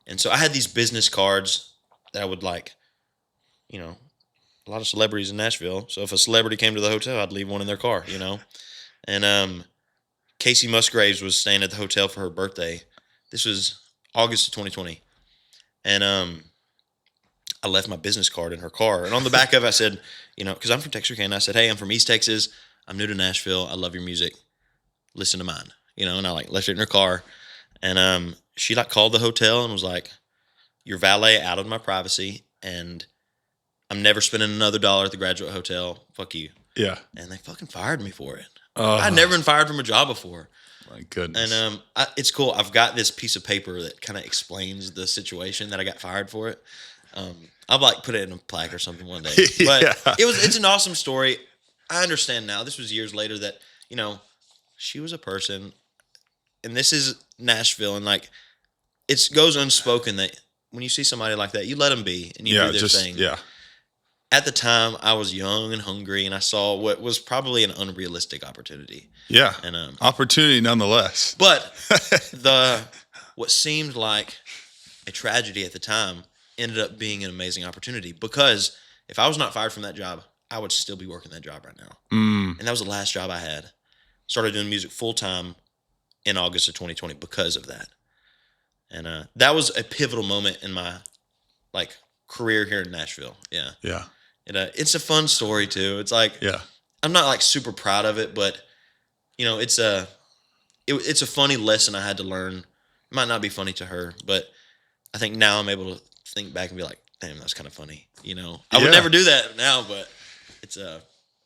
And so I had these business cards that I would a lot of celebrities in Nashville. So if a celebrity came to the hotel, I'd leave one in their car, And Kacey Musgraves was staying at the hotel for her birthday. This was August of 2020. And I left my business card in her car. And on the back of it, I said, because I'm from Texarkana, I said, "Hey, I'm from East Texas. I'm new to Nashville. I love your music. Listen to mine." And I left it in her car. And she called the hotel and was like, "Your valet out of my privacy. And I'm never spending another dollar at the Graduate Hotel. Fuck you." Yeah. And they fucking fired me for it. Oh, I'd never been fired from a job before. my goodness. And it's cool. I've got this piece of paper that kind of explains the situation that I got fired for it. I'll put it in a plaque or something one day. But Yeah. it's an awesome story. I understand now. This was years later that, she was a person, and this is Nashville, and it goes unspoken that when you see somebody like that, you let them be and you do their thing. Yeah. At the time, I was young and hungry, and I saw what was probably an unrealistic opportunity. Yeah. And Opportunity nonetheless. but what seemed like a tragedy at the time ended up being an amazing opportunity, because if I was not fired from that job, I would still be working that job right now. And that was the last job I had. Started doing music full time in August of 2020 because of that. And that was a pivotal moment in my career here in Nashville. Yeah. Yeah. It's a fun story too. It's Yeah. I'm not super proud of it, but it's a funny lesson I had to learn. It might not be funny to her, but I think now I'm able to think back and be like, "Damn, that's kind of funny." I would never do that now, but it's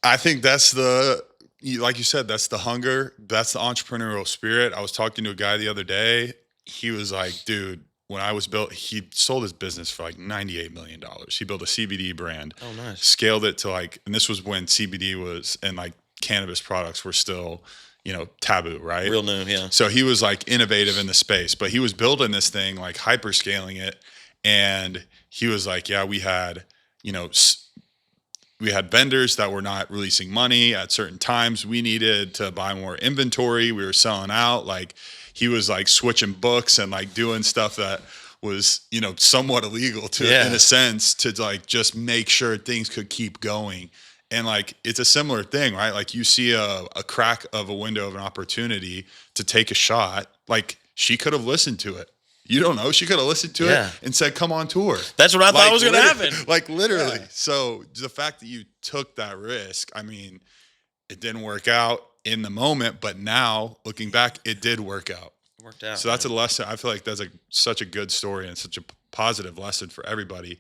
I think that's like you said, that's the hunger. That's the entrepreneurial spirit. I was talking to a guy the other day. He was like, "Dude, when I was built," he sold his business for $98 million. He built a CBD brand. Oh, nice. Scaled it to and this was when CBD was, and cannabis products were still, taboo, right? real new, yeah. So he was innovative in the space, but he was building this thing, hyper scaling it. And he was like, "Yeah, we had vendors that were not releasing money at certain times. We needed to buy more inventory. We were selling out." He was switching books and doing stuff that was, somewhat illegal in a sense, to just make sure things could keep going. And it's a similar thing, right? You see a crack of a window of an opportunity to take a shot. She could have listened to it. You don't know. She could have listened to it and said, "Come on tour." That's what I thought was going to happen. Literally. Yeah. So the fact that you took that risk, it didn't work out in the moment, but now looking back, it did work out. It worked out. So that's a lesson. I feel like that's such a good story and such a positive lesson for everybody.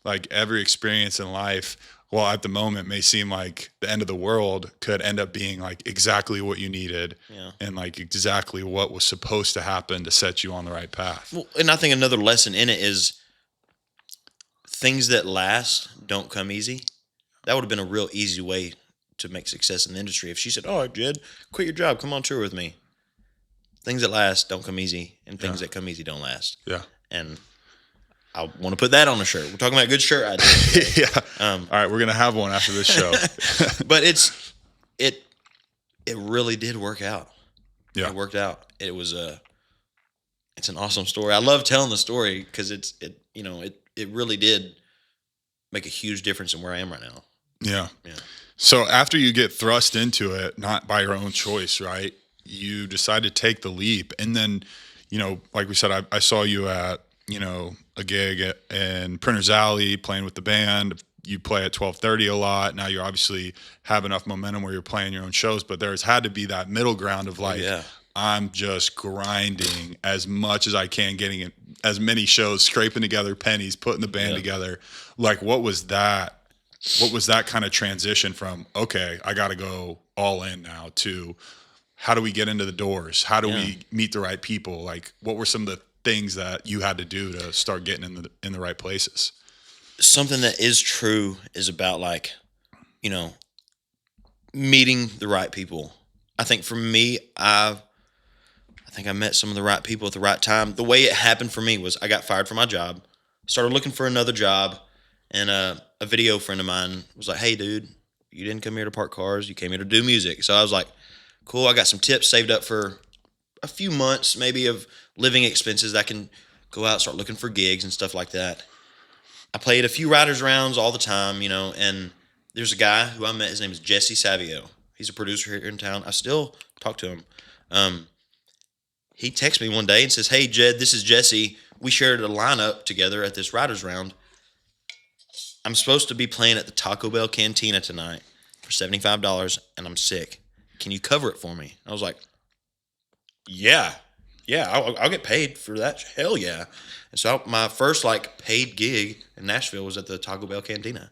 Yeah. Every experience in life, well, at the moment may seem like the end of the world, could end up being exactly what you needed. Yeah. And exactly what was supposed to happen to set you on the right path. Well, and I think another lesson in it is things that last don't come easy. That would have been a real easy way to make success in the industry. If she said, "Oh, Jed, quit your job, come on tour with me." Things that last don't come easy, and things that come easy don't last. Yeah. And I want to put that on a shirt. We're talking about good shirt ideas. Yeah. All right, we're gonna have one after this show. But it really did work out. Yeah. It worked out. It's an awesome story. I love telling the story because it really did make a huge difference in where I am right now. Yeah. Yeah. So after you get thrust into it, not by your own choice, right? You decide to take the leap. And then, like we said, I saw you at, a gig in Printer's Alley playing with the band. You play at 12:30 a lot. Now you obviously have enough momentum where you're playing your own shows, but there's had to be that middle ground of I'm just grinding as much as I can, getting as many shows, scraping together pennies, putting the band together. What was that? What was that kind of transition from, okay, I got to go all in now, to how do we get into the doors? How do we meet the right people? Like, what were some of the things that you had to do to start getting in the right places? Something that is true is about like, meeting the right people. I think for me, I think I met some of the right people at the right time. The way it happened for me was I got fired from my job, started looking for another job, and a video friend of mine was like, "Hey, dude, you didn't come here to park cars. You came here to do music." So I was like, "Cool." I got some tips saved up for a few months, maybe of living expenses. I can go out, start looking for gigs and stuff like that. I played a few writers' rounds all the time, and there's a guy who I met. His name is Jesse Savio. He's a producer here in town. I still talk to him. He texts me one day and says, "Hey, Jed, this is Jesse. We shared a lineup together at this writers' round. I'm supposed to be playing at the Taco Bell Cantina tonight for $75, and I'm sick. Can you cover it for me?" I was like, yeah, I'll get paid for that. Hell yeah. And so my first paid gig in Nashville was at the Taco Bell Cantina.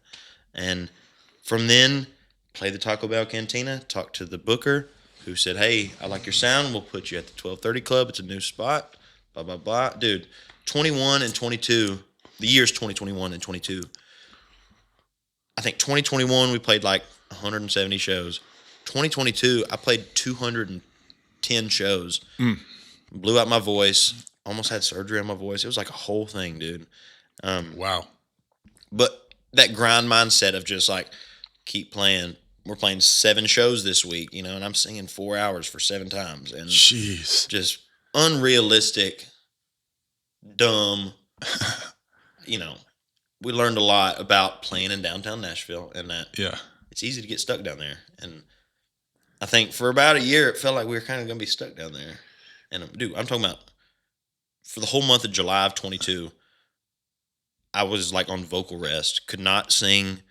And from then, played the Taco Bell Cantina, talked to the booker who said, "Hey, I like your sound. We'll put you at the 1230 Club. It's a new spot, blah, blah, blah." Dude, 21 and 22, the years 2021 and 22. I think 2021, we played 170 shows. 2022, I played 210 shows. Blew out my voice. Almost had surgery on my voice. It was like a whole thing, dude. Wow. But that grind mindset of just keep playing. We're playing 7 shows this week, and I'm singing 4 hours for 7 times. And jeez, just unrealistic, dumb. We learned a lot about playing in downtown Nashville, and that it's easy to get stuck down there. And I think for about a year, it felt like we were kind of going to be stuck down there. And dude, I'm talking about for the whole month of July of 22, I was on vocal rest, could not sing.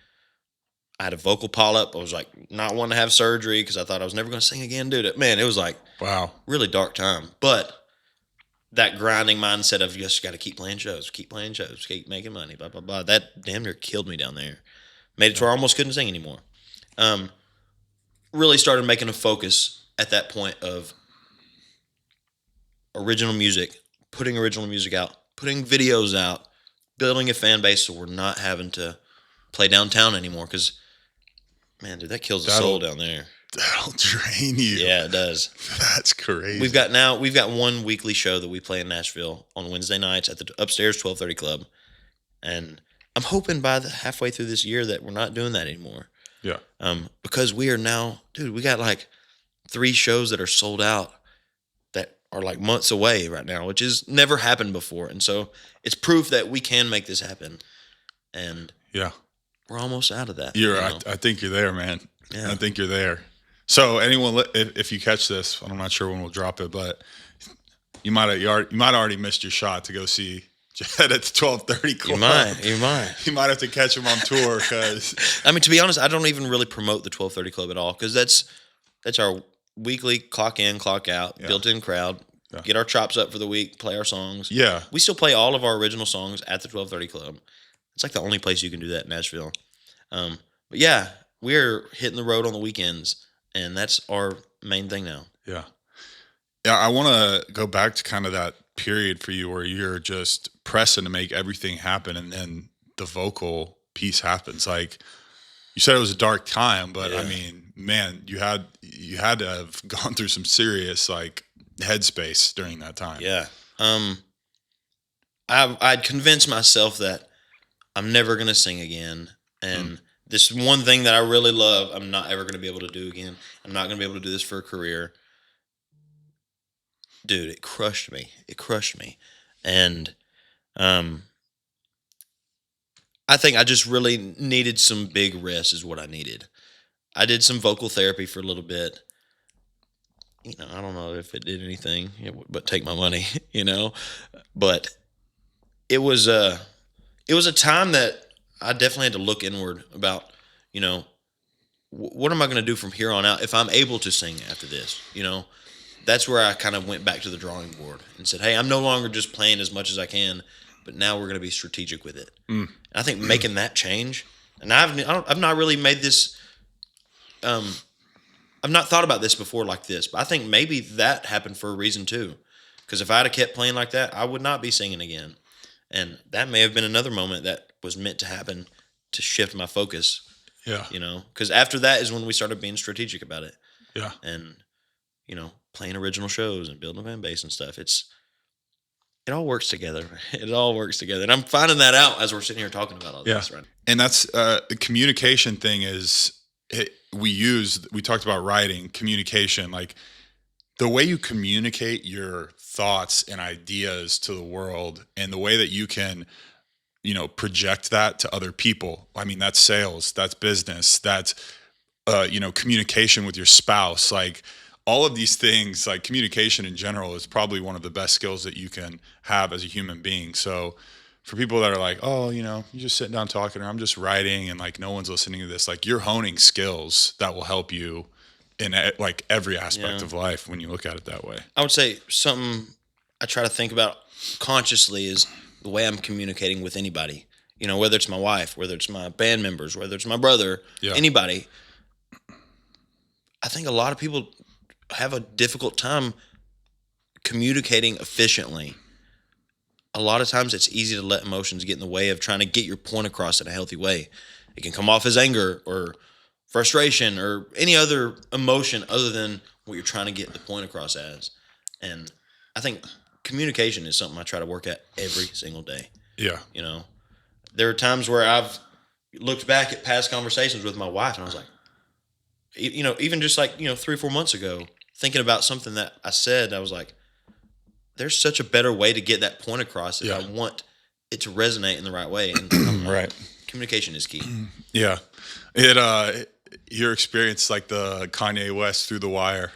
I had a vocal polyp. I was not wanting to have surgery because I thought I was never going to sing again, dude. Man, it was wow, really dark time. But that grinding mindset of you just got to keep playing shows, keep making money, blah, blah, blah. That damn near killed me down there. Made it to where I almost couldn't sing anymore. Really started making a focus at that point of original music, putting original music out, putting videos out, building a fan base so we're not having to play downtown anymore. Because, man, dude, that kills the soul down there. That'll drain you. Yeah, it does. That's crazy. We've got one weekly show that we play in Nashville on Wednesday nights at the upstairs 1230 Club. And I'm hoping by the halfway through this year that we're not doing that anymore. Yeah. Because we are now, dude, we got 3 shows that are sold out that are months away right now, which has never happened before. And so it's proof that we can make this happen. And yeah, we're almost out of that. I think you're there, man. Yeah. I think you're there. So anyone, if you catch this, I'm not sure when we'll drop it, but you might already missed your shot to go see Jed at the 1230 Club. You might. You might have to catch him on tour because. I mean, to be honest, I don't even really promote the 1230 Club at all because that's our weekly clock in, clock out, built-in crowd. Yeah. Get our chops up for the week, play our songs. Yeah. We still play all of our original songs at the 1230 Club. It's the only place you can do that in Nashville. But yeah, we're hitting the road on the weekends. And that's our main thing now. Yeah. Yeah, I want to go back to kind of that period for you where you're just pressing to make everything happen and then the vocal piece happens. You said it was a dark time, but I mean, man, you had to have gone through some serious headspace during that time. Yeah. I'd convinced myself that I'm never going to sing again. And this one thing that I really love, I'm not ever going to be able to do again. I'm not going to be able to do this for a career. Dude, it crushed me. And I think I just really needed some big rest is what I needed. I did some vocal therapy for a little bit. I don't know if it did anything, but take my money, But it was a time that I definitely had to look inward about, what am I going to do from here on out if I'm able to sing after this? That's where I kind of went back to the drawing board and said, hey, I'm no longer just playing as much as I can, but now we're going to be strategic with it. And I think making that change, and I've not really made this, I've I've not thought about this before like this, but I think maybe that happened for a reason too. Because if I'd have kept playing like that, I would not be singing again. And that may have been another moment that was meant to happen to shift my focus. Yeah. You know, because after that is when we started being strategic about it. Yeah. And, you know, playing original shows and building a fan base and stuff. It all works together. It all works together. And I'm finding that out as we're sitting here talking about all this right now. And that's the communication thing is we talked about writing, communication, like the way you communicate your thoughts and ideas to the world and the way that you can, you know, project that to other people. I mean, that's sales, that's business, that's, you know, communication with your spouse. Like all of these things, like communication in general is probably one of the best skills that you can have as a human being. So for people that are like, oh, you know, you're just sitting down talking, or I'm just writing and like no one's listening to this, like you're honing skills that will help you in like every aspect of life when you look at it that way. I would say something I try to think about consciously is the way I'm communicating with anybody. You know, whether it's my wife, whether it's my band members, whether it's my brother, anybody. I think a lot of people have a difficult time communicating efficiently. A lot of times it's easy to let emotions get in the way of trying to get your point across in a healthy way. It can come off as anger or frustration or any other emotion other than what you're trying to get the point across as. And I think communication is something I try to work at every single day. Yeah. You know, there are times where I've looked back at past conversations with my wife and I was like, you know, even just like, you know, 3 or 4 months ago, thinking about something that I said, I was like, there's such a better way to get that point across if I want it to resonate in the right way. And right. Communication is key. Yeah. Your experience like the Kanye West Through the Wire.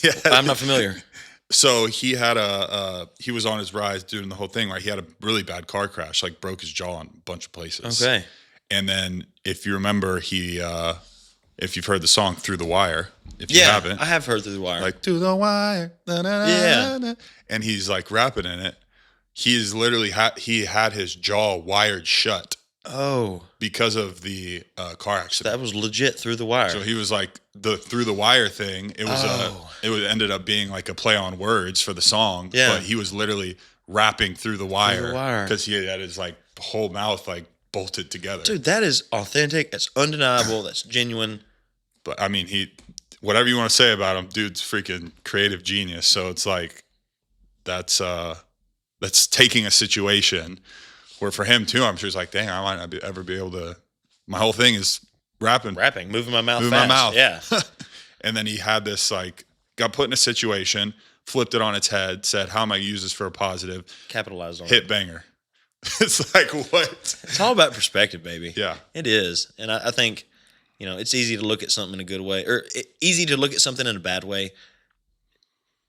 Yeah. I'm not familiar. So he had he was on his rise doing the whole thing, right? He had a really bad car crash, like broke his jaw in a bunch of places. Okay. And then if you remember, if you've heard the song Through the Wire, if you haven't. I have heard Through the Wire. Like, through the wire. Da, da, da, da. And he's like rapping in it. He's literally, he had his jaw wired shut. Oh. Because of the car accident. That was legit Through the Wire. So he was like, the Through the Wire thing, it was ended up being like a play on words for the song. Yeah. But he was literally rapping through the wire. Because he had his like whole mouth like bolted together. Dude, that is authentic. That's undeniable. That's genuine. But I mean, whatever you want to say about him, dude's freaking creative genius. So it's like, that's taking a situation where for him too, I'm sure he's like, dang, I might not ever be able to. My whole thing is rapping, moving my mouth fast. Yeah. And then he had this like, got put in a situation, flipped it on its head, said, how am I going to use this for a positive? Capitalized on it. Hit banger. It's like, what? It's all about perspective, baby. Yeah. It is. And I think, you know, it's easy to look at something in a good way, or easy to look at something in a bad way.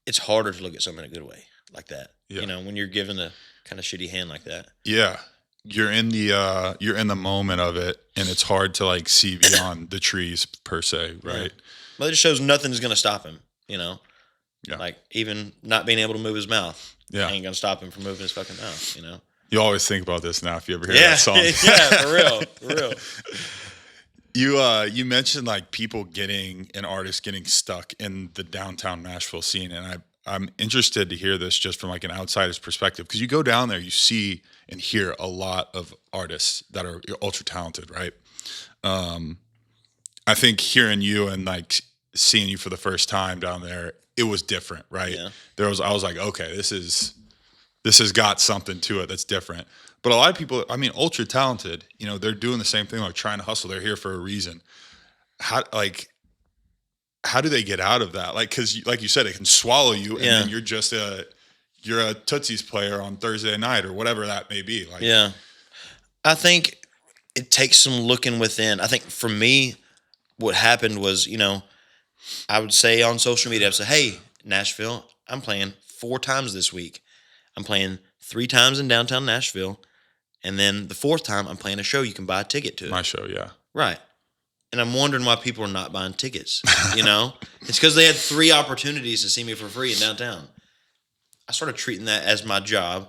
It's harder to look at something in a good way like that. Yeah. You know, when you're given a kind of shitty hand like that. Yeah. You're in the moment of it, and it's hard to like see beyond the trees per se, right? Yeah. Well, it just shows nothing's gonna stop him, you know? Yeah. Like even not being able to move his mouth ain't gonna stop him from moving his fucking mouth, you know? You always think about this now if you ever hear that song. Yeah, for real. You mentioned like artists getting stuck in the downtown Nashville scene, and I'm interested to hear this just from like an outsider's perspective, because you go down there, you see and hear a lot of artists that are ultra talented, right? I think hearing you and like seeing you for the first time down there, it was different, right? Yeah. I was like, okay, this has got something to it that's different. But a lot of people, I mean, ultra talented, you know, they're doing the same thing, like trying to hustle. They're here for a reason. How do they get out of that? Like, because like you said, it can swallow you, and then you're just you're a Tootsie's player on Thursday night or whatever that may be. Like, yeah, I think it takes some looking within. I think for me, what happened was, you know, I would say on social media, I'd say, hey, Nashville, I'm playing 4 times this week. I'm playing 3 times in downtown Nashville, and then the 4th time I'm playing a show you can buy a ticket to. My show, yeah. Right. And I'm wondering why people are not buying tickets, you know? It's because they had 3 opportunities to see me for free in downtown. I started treating that as my job,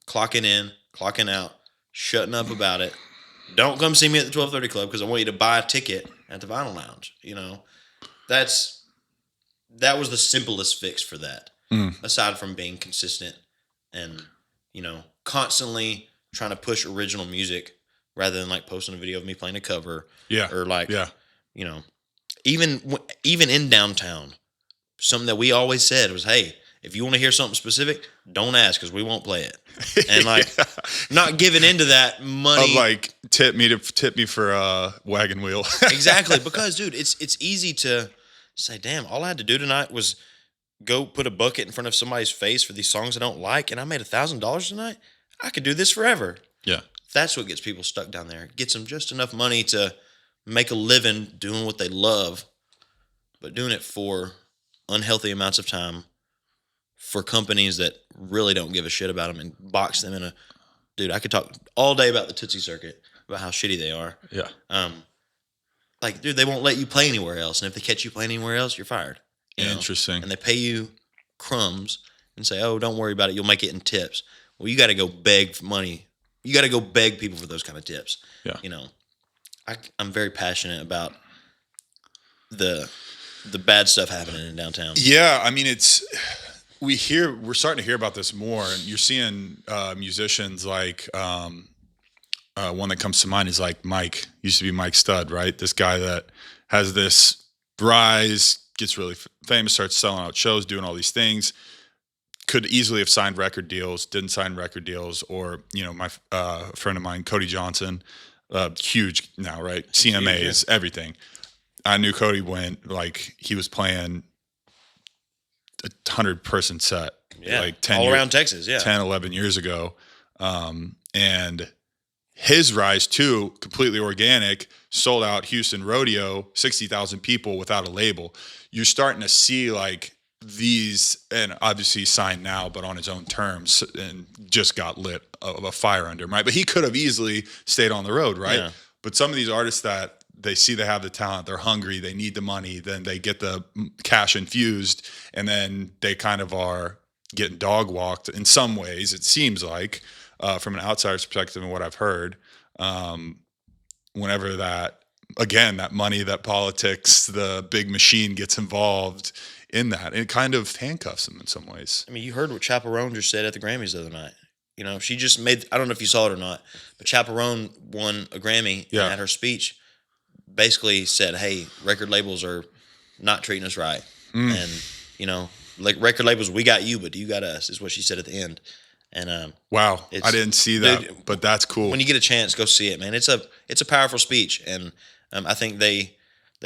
clocking in, clocking out, shutting up about it. Don't come see me at the 12:30 Club because I want you to buy a ticket at the Vinyl Lounge, you know? that was the simplest fix for that. Aside from being consistent and, constantly trying to push original music rather than like posting a video of me playing a cover. Yeah. Or like, even in downtown, something that we always said was, hey, if you want to hear something specific, don't ask because we won't play it. And like not giving into that money. Of like tip me for a wagon wheel. Exactly. Because dude, it's easy to say, damn, all I had to do tonight was go put a bucket in front of somebody's face for these songs I don't like, and I made $1,000 tonight. I could do this forever. Yeah. That's what gets people stuck down there. It gets them just enough money to make a living doing what they love, but doing it for unhealthy amounts of time for companies that really don't give a shit about them and box them in a... Dude, I could talk all day about the Tootsie Circuit, about how shitty they are. Yeah. Like, dude, they won't let you play anywhere else, and if they catch you playing anywhere else, you're fired. Interesting. And they pay you crumbs and say, oh, don't worry about it. You'll make it in tips. Well, you got to go beg for money. You got to go beg people for those kind of tips. Yeah. I'm very passionate about the bad stuff happening in downtown. Yeah. I mean, we're starting to hear about this more, and you're seeing musicians like, one that comes to mind is like Mike, used to be Mike Stud, right? This guy that has this rise, gets really famous, starts selling out shows, doing all these things. Could easily have signed record deals, didn't sign record deals, or my friend of mine, Cody Johnson, huge now, right? CMAs, everything. I knew Cody went like he was playing a 100-person set, like 10 all around Texas, 10, 11 years ago, and his rise too, completely organic, sold out Houston rodeo, 60,000 people without a label. You're starting to see like these, and obviously signed now, but on his own terms, and just got lit of a fire under him, right? But he could have easily stayed on the road, right? Yeah. But some of these artists that they see they have the talent, they're hungry, they need the money, then they get the cash infused, and then they kind of are getting dog walked in some ways, it seems like, from an outsider's perspective and what I've heard. Whenever that money, that politics, the big machine gets involved in that, it kind of handcuffs them in some ways. I mean, you heard what Chaperone just said at the Grammys the other night. She just made, I don't know if you saw it or not, but Chaperone won a Grammy and at her speech basically said, hey, record labels are not treating us right. And, like record labels, we got you, but you got us, is what she said at the end. And wow, I didn't see that, dude, but that's cool. When you get a chance, go see it, man. It's a powerful speech, and I think they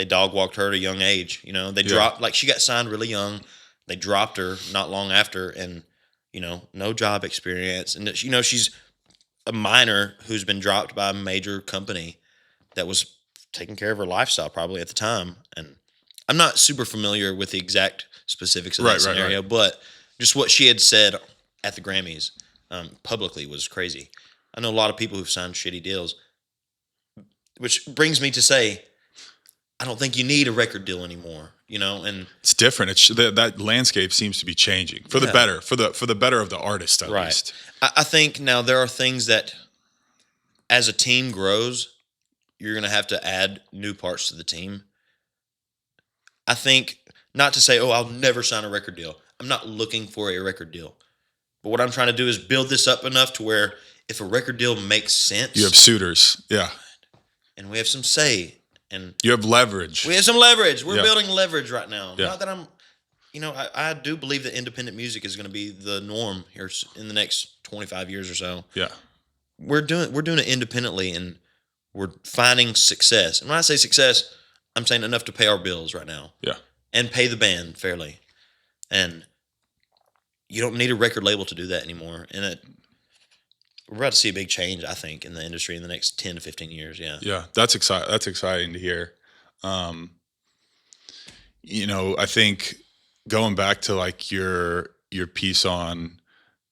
dog walked her at a young age. They dropped, like, she got signed really young. They dropped her not long after, and no job experience, and she's a minor who's been dropped by a major company that was taking care of her lifestyle probably at the time. And I'm not super familiar with the exact specifics of that scenario, but just what she had said at the Grammys publicly was crazy. I know a lot of people who've signed shitty deals, which brings me to say, I don't think you need a record deal anymore, and it's different. That landscape seems to be changing for the better, for the better of the artist, at least. I think now there are things that as a team grows, you're going to have to add new parts to the team. I think, not to say, I'll never sign a record deal. I'm not looking for a record deal. But what I'm trying to do is build this up enough to where if a record deal makes sense, you have suitors, and we have some say, and you have leverage. We have some leverage. We're building leverage right now. Yeah. Not that I'm, I do believe that independent music is going to be the norm here in the next 25 years or so. Yeah, we're doing it independently, and we're finding success. And when I say success, I'm saying enough to pay our bills right now. Yeah, and pay the band fairly, and you don't need a record label to do that anymore. And we're about to see a big change, I think, in the industry in the next 10 to 15 years. Yeah. Yeah. That's exciting. That's exciting to hear. I think going back to like your piece on,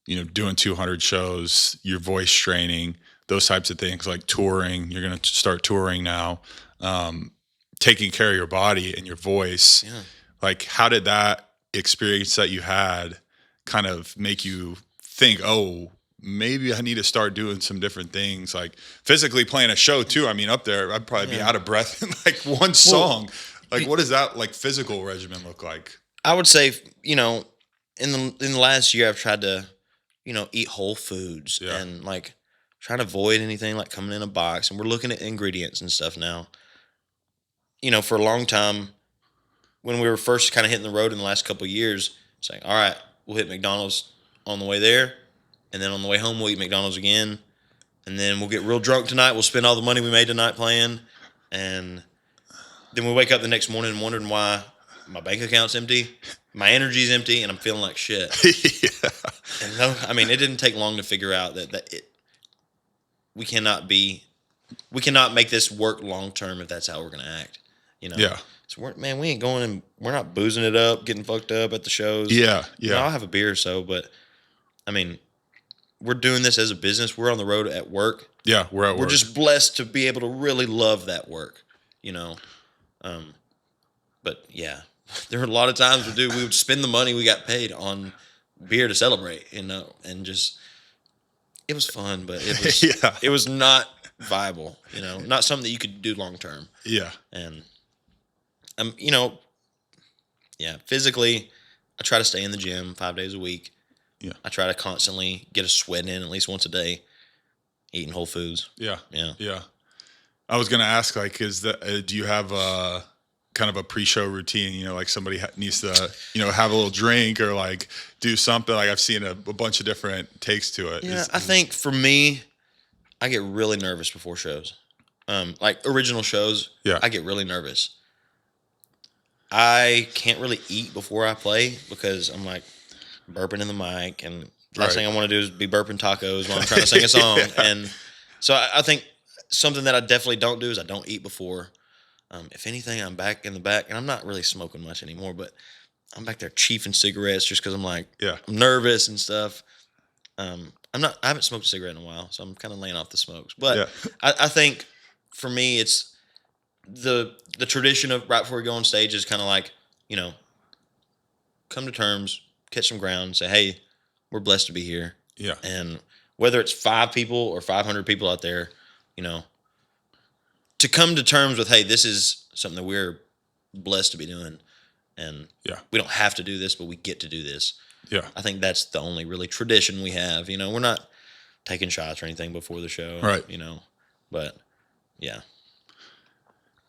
doing 200 shows, your voice training, those types of things, like touring, you're going to start touring now, taking care of your body and your voice. Yeah. Like, how did that experience that you had kind of make you think, maybe I need to start doing some different things, like physically playing a show too? I mean, up there, I'd probably be out of breath in like one song. Like, what does that like physical regimen look like? I would say, in the last year, I've tried to, eat whole foods Yeah. and like try to avoid anything like coming in a box. And we're looking at ingredients and stuff now. For a long time, when we were first kind of hitting the road in the last couple of years, it's like, all right, we'll hit McDonald's on the way there, and then on the way home we'll eat McDonald's again, and then we'll get real drunk tonight. We'll spend all the money we made tonight playing, and then we wake up the next morning wondering why my bank account's empty, my energy's empty, and I'm feeling like shit. Yeah. And no, I mean, it didn't take long to figure out we cannot make this work long term if that's how we're gonna act. Yeah. So we ain't going and we're not boozing it up, getting fucked up at the shows. Yeah. Yeah. I'll have a beer or so, but I mean, we're doing this as a business. We're on the road at work. Yeah. We're at work. We're just blessed to be able to really love that work, But yeah, there were a lot of times we would spend the money we got paid on beer to celebrate, and just it was fun, but it was it was not viable, not something that you could do long term. Yeah. And physically, I try to stay in the gym 5 days a week. Yeah. I try to constantly get a sweat in at least once a day, eating whole foods. Yeah. Yeah. Yeah. I was going to ask, like, do you have kind of a pre-show routine, like somebody needs to, have a little drink or like do something? Like I've seen a bunch of different takes to it. Yeah. I think for me, I get really nervous before shows. Like original shows, yeah. I get really nervous. I can't really eat before I play because I'm like burping in the mic, and last thing I want to do is be burping tacos while I'm trying to sing a song. Yeah. And so I think something that I definitely don't do is I don't eat before. If anything, I'm back in the back, and I'm not really smoking much anymore, but I'm back there chiefing cigarettes just because I'm like, I'm nervous and stuff. I haven't smoked a cigarette in a while, so I'm kind of laying off the smokes. But I think for me, it's the tradition of right before we go on stage is kind of like, come to terms, catch some ground, say, hey, we're blessed to be here. Yeah. And whether it's 5 people or 500 people out there, to come to terms with, hey, this is something that we're blessed to be doing. And we don't have to do this, but we get to do this. Yeah. I think that's the only really tradition we have. We're not taking shots or anything before the show. Right. But yeah.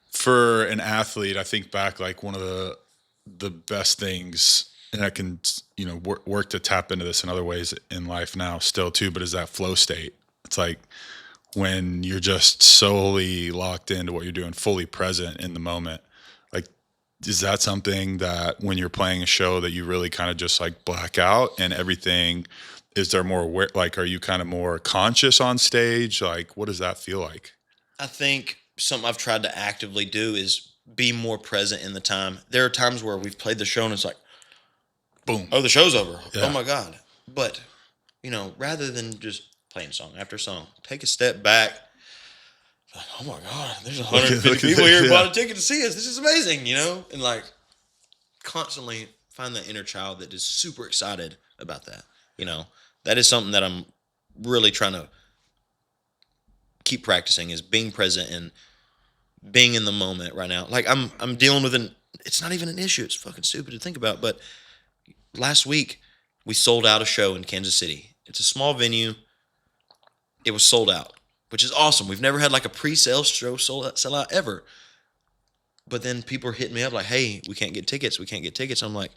For an athlete, I think back like one of the best things, and I can, work to tap into this in other ways in life now still too, but is that flow state. It's like when you're just solely locked into what you're doing, fully present in the moment. Like, is that something that when you're playing a show that you really kind of just like black out and everything? Is there more aware, like, are you kind of more conscious on stage? Like, what does that feel like? I think something I've tried to actively do is be more present in the time. There are times where we've played the show and it's like, boom. Oh, the show's over. Yeah. Oh my God. But, rather than just playing song after song, take a step back. Like, oh my God, there's 150 people here who bought a ticket to see us. This is amazing, and like constantly find that inner child that is super excited about that. That is something that I'm really trying to keep practicing, is being present and being in the moment right now. Like I'm dealing with it's not even an issue. It's fucking stupid to think about. But last week we sold out a show in Kansas City. It's a small venue. It was sold out, which is awesome. We've never had like a pre-sale show sell out ever. But then people are hitting me up like, hey, we can't get tickets. We can't get tickets. I'm like,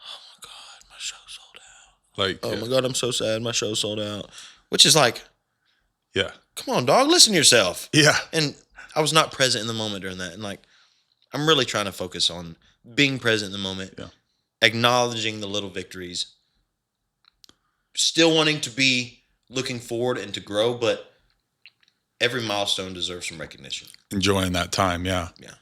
oh my God, my show's sold out. Like, oh my God, I'm so sad. My show's sold out. Which is like, yeah, come on, dog, listen to yourself. Yeah. And I was not present in the moment during that. And like, I'm really trying to focus on being present in the moment, acknowledging the little victories, still wanting to be looking forward and to grow, but every milestone deserves some recognition. Enjoying that time. Yeah. Yeah.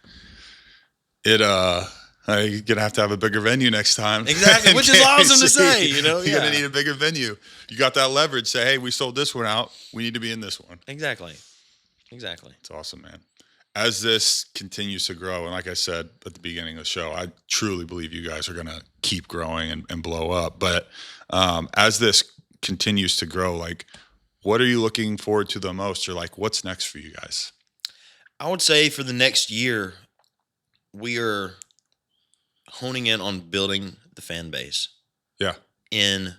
You're going to have to have a bigger venue next time. Exactly. Which is awesome to say, You're going to need a bigger venue. You got that leverage. Say, hey, we sold this one out. We need to be in this one. Exactly. It's awesome, man. As this continues to grow, and like I said at the beginning of the show, I truly believe you guys are going to keep growing and blow up. But as this continues to grow, like, what are you looking forward to the most, or like what's next for you guys? I would say for the next year, we are honing in on building the fan base. Yeah. In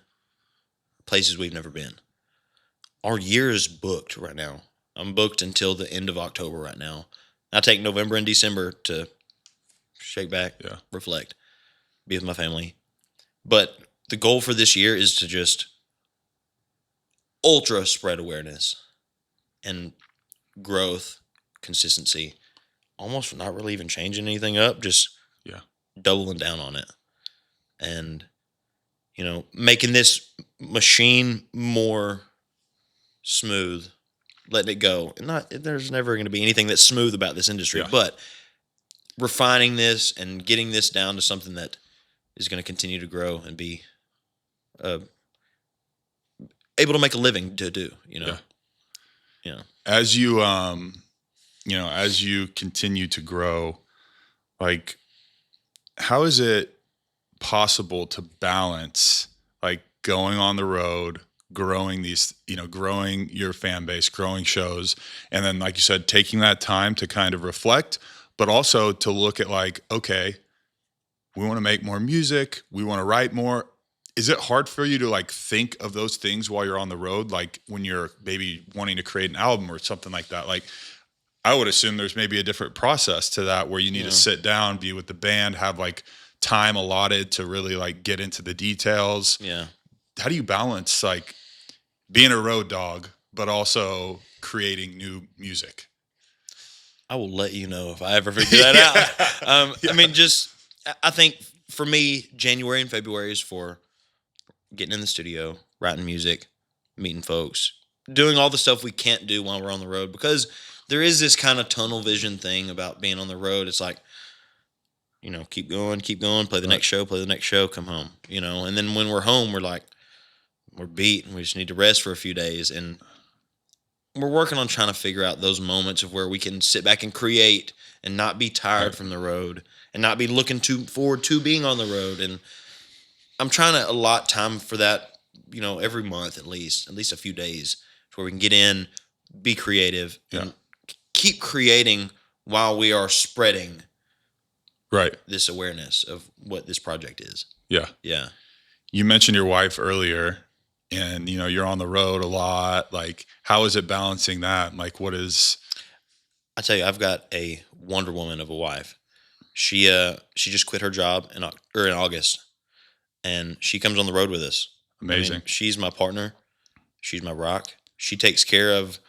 places we've never been. Our year is booked right now. I'm booked until the end of October right now. I take November and December to shake back, reflect, be with my family. But the goal for this year is to just ultra spread awareness and growth, consistency. Almost not really even changing anything up, just doubling down on it. And, making this machine more smooth, letting it go. And there's never going to be anything that's smooth about this industry, but refining this and getting this down to something that is going to continue to grow and be able to make a living to do, As you, as you continue to grow, like, how is it possible to balance, like, going on the road, growing these, growing your fan base, growing shows, and then, like you said, taking that time to kind of reflect, but also to look at, like, okay, we want to make more music, we want to write more. Is it hard for you to, like, think of those things while you're on the road? Like, when you're maybe wanting to create an album or something like that, like, I would assume there's maybe a different process to that where you need to sit down, be with the band, have, like, time allotted to really, like, get into the details. Yeah. How do you balance, like, being a road dog, but also creating new music? I will let you know if I ever figure that out. I mean, I think for me, January and February is for getting in the studio, writing music, meeting folks, doing all the stuff we can't do while we're on the road, because there is this kind of tunnel vision thing about being on the road. It's like, keep going, play the next show, come home, and then when we're home, we're beat and we just need to rest for a few days. And we're working on trying to figure out those moments of where we can sit back and create and not be tired from the road and not be looking forward to being on the road. And I'm trying to allot time for that, every month, at least a few days, where we can get in, be creative, and keep creating while we are spreading this awareness of what this project is. Yeah. Yeah. You mentioned your wife earlier, and, you're on the road a lot. Like, how is it balancing that? Like, what is... I tell you, I've got a Wonder Woman of a wife. She just quit her job in August, and she comes on the road with us. Amazing. I mean, she's my partner. She's my rock. She takes care of,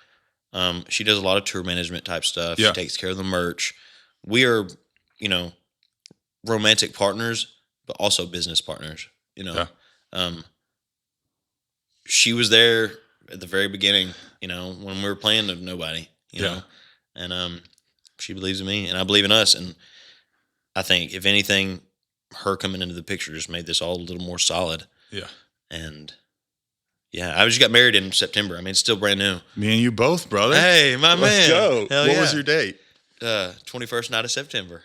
she does a lot of tour management type stuff. Yeah. She takes care of the merch. We are, romantic partners, but also business partners, She was there at the very beginning, when we were playing to nobody, you know, and she believes in me and I believe in us. And I think, if anything, her coming into the picture just made this all a little more solid. Yeah. And I just got married in September. I mean, it's still brand new. Me and you both, brother. Hey, my man. Let's go. Hell What yeah. was your date? 21st night of September.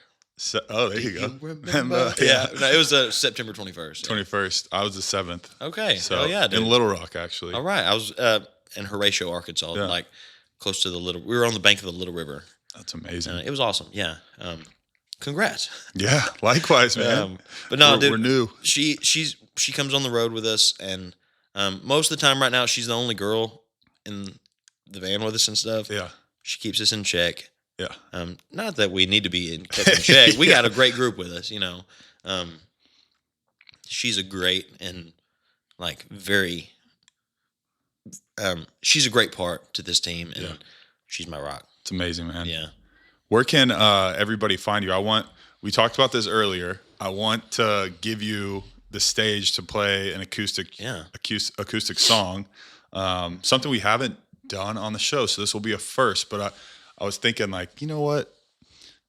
There you go. Remember? No, it was September 21st. 21st. I was the 7th. Okay. So, Hell yeah, dude. in Little Rock, actually. All right. I was in Horatio, Arkansas, like close to we were on the bank of the Little River. That's amazing. It was awesome. Yeah. Congrats. Yeah. Likewise, man. But no, dude, we're new. She comes on the road with us, and most of the time right now, she's the only girl in the van with us and stuff. Yeah. She keeps us in check. Yeah. Not that we need to be kept in check. We got a great group with us, She's a great and very she's a great part to this team, and she's my rock. It's amazing, man. Yeah. Where can everybody find you? We talked about this earlier. I want to give you the stage to play an acoustic song. Something we haven't done on the show, so this will be a first, but I was thinking, you know what?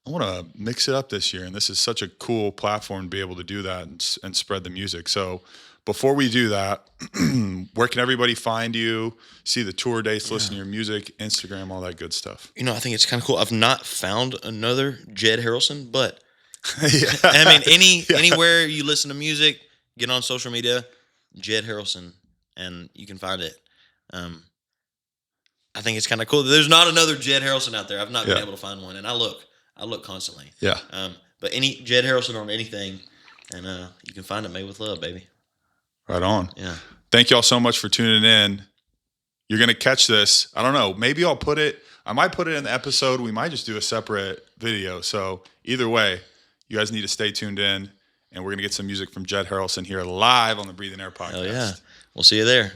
I want to mix it up this year, and this is such a cool platform to be able to do that and spread the music. So before we do that, where can everybody find you, see the tour dates, listen to your music, Instagram, all that good stuff? I think it's kind of cool. I've not found another Jed Harrelson, but I mean, anywhere you listen to music, get on social media, Jed Harrelson, and you can find it. I think it's kind of cool. There's not another Jed Harrelson out there. I've not been able to find one, and I look constantly. Yeah. But any Jed Harrelson on anything, and you can find it Made with Love, baby. Right on. Yeah. Thank y'all so much for tuning in. You're going to catch this. I don't know. Maybe I might put it in the episode. We might just do a separate video. So either way, you guys need to stay tuned in. And we're going to get some music from Jed Harrelson here live on the Breathe and Air podcast. Hell yeah. We'll see you there.